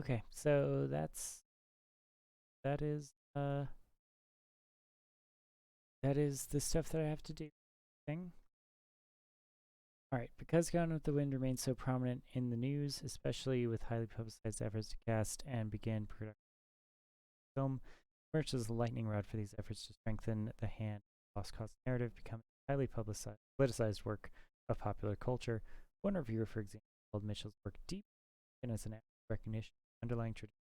Okay, so that is uh that is the stuff that I have to do. Thing. All right, because Gone with the Wind remains so prominent in the news, especially with highly publicized efforts to cast and begin production of the film, emerged as a lightning rod for these efforts to strengthen the hand Lost Cause narrative, becoming a highly politicized work of popular culture. One reviewer, for example, called Mitchell's work deep and as an act of recognition of underlying tradition,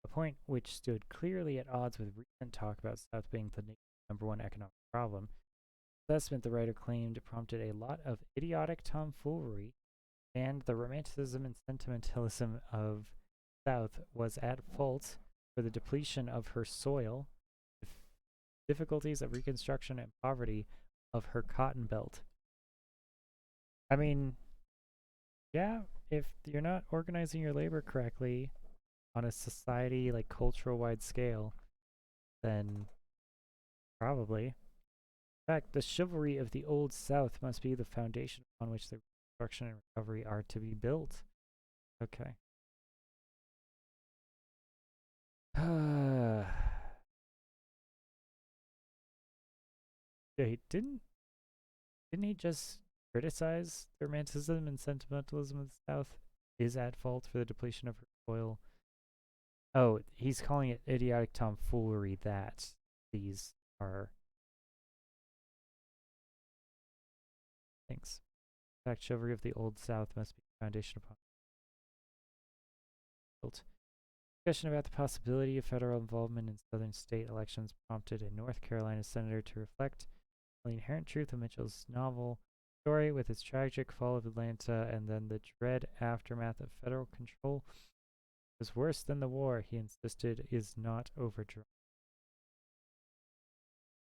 a point which stood clearly at odds with recent talk about South being the number one economic problem. Assessment, the writer claimed, prompted a lot of idiotic tomfoolery, and the romanticism and sentimentalism of South was at fault for the depletion of her soil, difficulties of reconstruction, and poverty of her cotton belt. I mean, yeah, if you're not organizing your labor correctly, on a society, like, cultural-wide scale, then probably. In fact, the chivalry of the Old South must be the foundation upon which the reconstruction and recovery are to be built. Okay. Yeah, didn't he just criticize the romanticism and sentimentalism of the South is at fault for the depletion of her soil? Oh, he's calling it idiotic tomfoolery that these are things. In fact, chivalry of the Old South must be the foundation upon built. Discussion about the possibility of federal involvement in southern state elections prompted a North Carolina senator to reflect on the inherent truth of Mitchell's novel story with its tragic fall of Atlanta and then the dread aftermath of federal control was worse than the war, he insisted, is not overdrawn.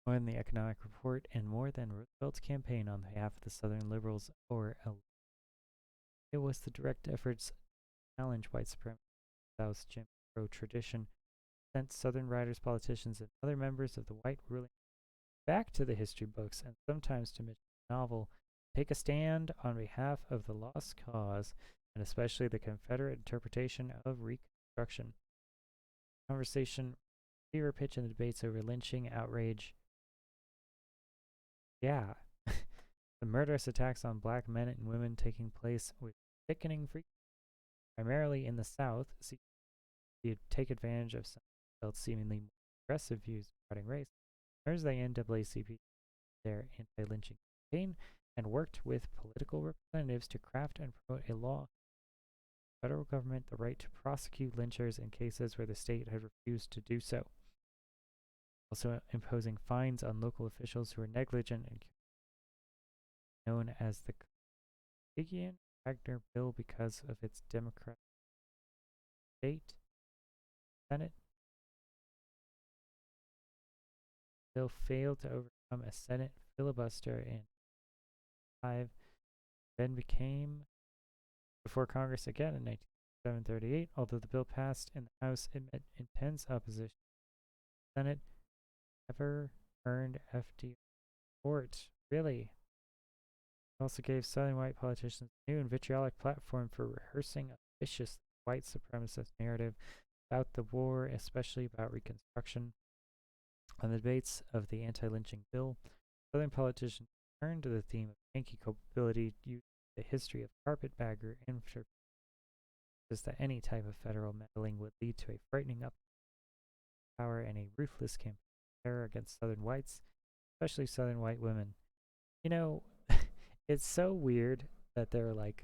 More than the economic report and more than Roosevelt's campaign on behalf of the Southern liberals or it was the direct efforts to challenge white supremacy, South's Jim Crow tradition, sent Southern writers, politicians, and other members of the white ruling back to the history books and sometimes to Mitchell's novel, take a stand on behalf of the lost cause and especially the Confederate interpretation of Reconstruction. Conversation, fever pitch in the debates over lynching, outrage. Yeah. The murderous attacks on black men and women taking place with sickening frequency, primarily in the South, to take advantage of some felt seemingly more aggressive views regarding race. Members of the NAACP their anti-lynching campaign and worked with political representatives to craft and promote a law giving the federal government the right to prosecute lynchers in cases where the state had refused to do so. Also imposing fines on local officials who were negligent and known as the Wagner bill because of its Democratic state Senate. The bill failed to overcome a Senate filibuster in 5, then became before Congress again in 1938. Although the bill passed in the House, it met intense opposition. The Senate never earned FDR support. Really? It also gave Southern white politicians a new and vitriolic platform for rehearsing a vicious white supremacist narrative about the war, especially about Reconstruction. On the debates of the anti-lynching bill, Southern politicians turned to the theme of Yankee culpability, using the history of carpetbagger infantry that any type of federal meddling would lead to a frightening up power and a ruthless campaign of terror against Southern whites, especially Southern white women. You know, it's so weird that they're like,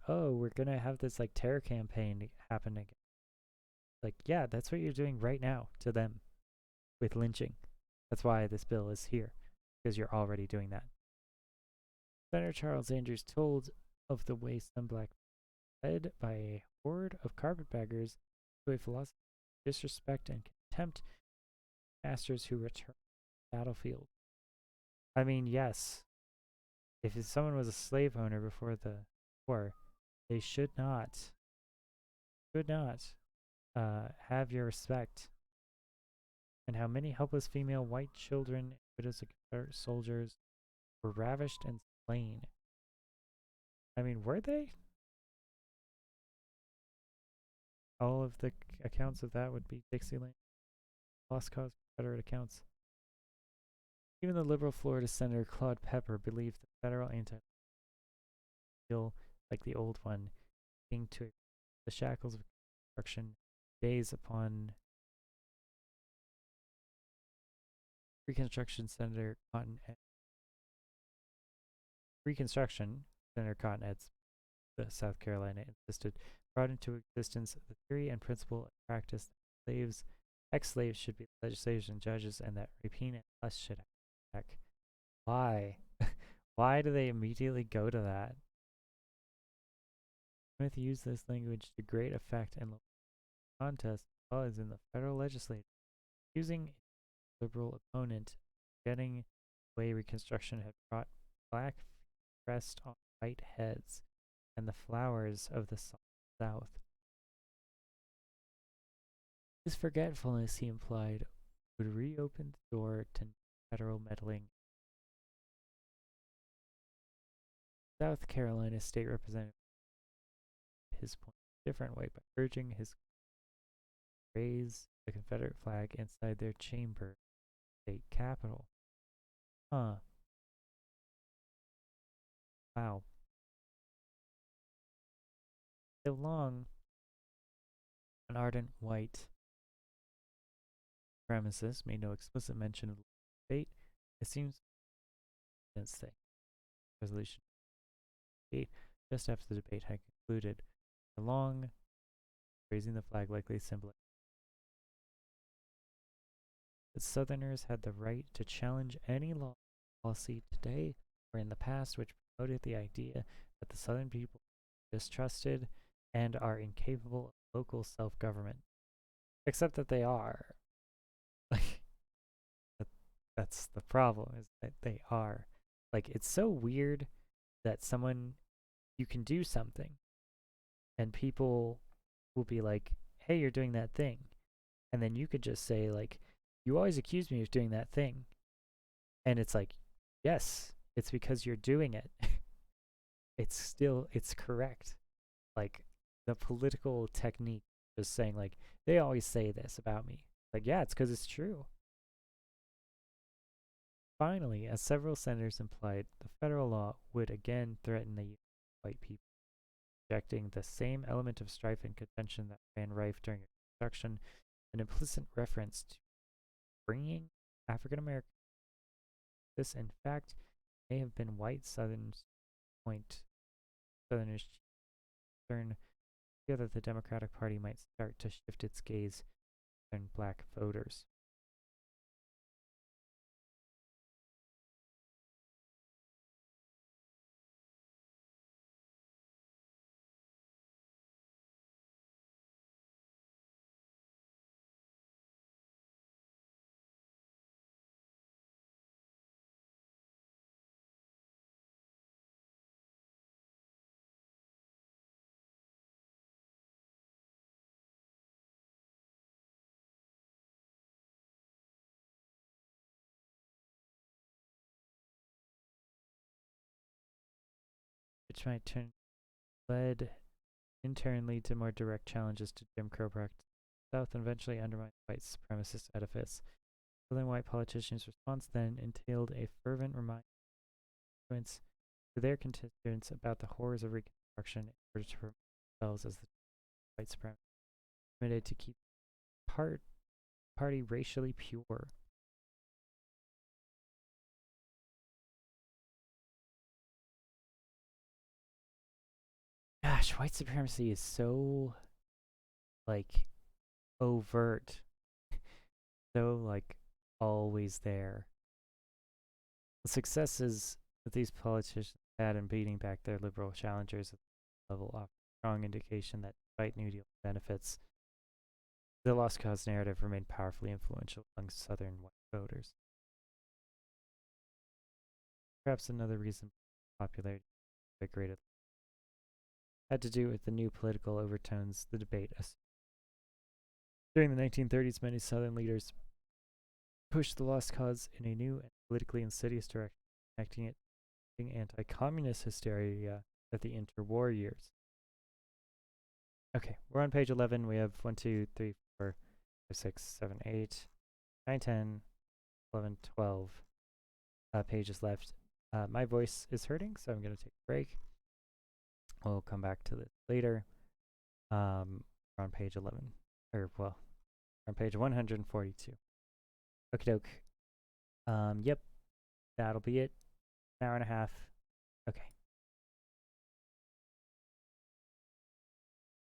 oh, we're gonna have this like terror campaign happen again. Like, yeah, that's what you're doing right now to them with lynching. That's why this bill is here, because you're already doing that. Senator Charles Andrews told of the way some black men led by a horde of carpetbaggers to a philosophy of disrespect and contempt for masters who returned to the battlefield. I mean, yes, if someone was a slave owner before the war, they should not have your respect. And how many helpless female white children and widows of Confederate soldiers were ravished and slain. I mean, were they? All of the accounts of that would be Dixieland, lost cause Confederate accounts. Even the liberal Florida Senator Claude Pepper believed the federal anti-bill, like the old one, being to the shackles of Reconstruction days upon Reconstruction Senator Cotton Ed's South Carolina insisted brought into existence the theory and principle and practice that ex-slaves should be legislators and judges, and that rapine and lust should have back. Why? Why do they immediately go to that? Smith used this language to great effect in local contests as well as in the federal legislature, using a liberal opponent, getting the way Reconstruction had brought black crest on white heads and the flowers of the South. His forgetfulness, he implied, would reopen the door to federal meddling. South Carolina state representative his point a different way by urging his to raise the Confederate flag inside their chamber state capitol. Huh. Wow. So long, an ardent white supremacist made no explicit mention of the debate. It seems since the resolution debate, just after the debate had concluded, along raising the flag likely symbolized that Southerners had the right to challenge any law policy today or in the past which promoted the idea that the Southern people are distrusted and are incapable of local self-government. Except that they are. Like, that's the problem, is that they are. Like, it's so weird that you can do something and people will be like, hey, you're doing that thing. And then you could just say, like, you always accuse me of doing that thing. And it's like, yes, it's because you're doing it. It's correct. Like, the political technique just saying, like, they always say this about me. Like, yeah, it's because it's true. Finally, as several senators implied, the federal law would again threaten the white people, rejecting the same element of strife and contention that ran rife during its construction, an implicit reference to bringing African Americans. This, in fact, may have been white Southerners' concern that the Democratic Party might start to shift its gaze on black voters. Which might led in turn lead to more direct challenges to Jim Crow practice. South and eventually undermined the white supremacist edifice. Southern white politicians' response then entailed a fervent reminder to their constituents about the horrors of Reconstruction in order to promote themselves as the white supremacists committed to keep the party racially pure. Gosh, white supremacy is so, like, overt. So, like, always there. The successes that these politicians had in beating back their liberal challengers at the level offer strong indication that despite New Deal benefits, the lost cause narrative remained powerfully influential among Southern white voters. Perhaps another reason popularity invigorated had to do with the new political overtones the debate assumed. During the 1930s, many Southern leaders pushed the lost cause in a new and politically insidious direction, connecting it to anti-communist hysteria of the interwar years. Okay, we're on page 11. We have 1, 2, 3, 4, 5, 6, 7, 8, 9, 10, 11, 12 pages left. My voice is hurting, so I'm going to take a break. We'll come back to this later. We're on page 11. Or, well, on page 142. Okie doke. Yep, that'll be it. An hour and a half. Okay.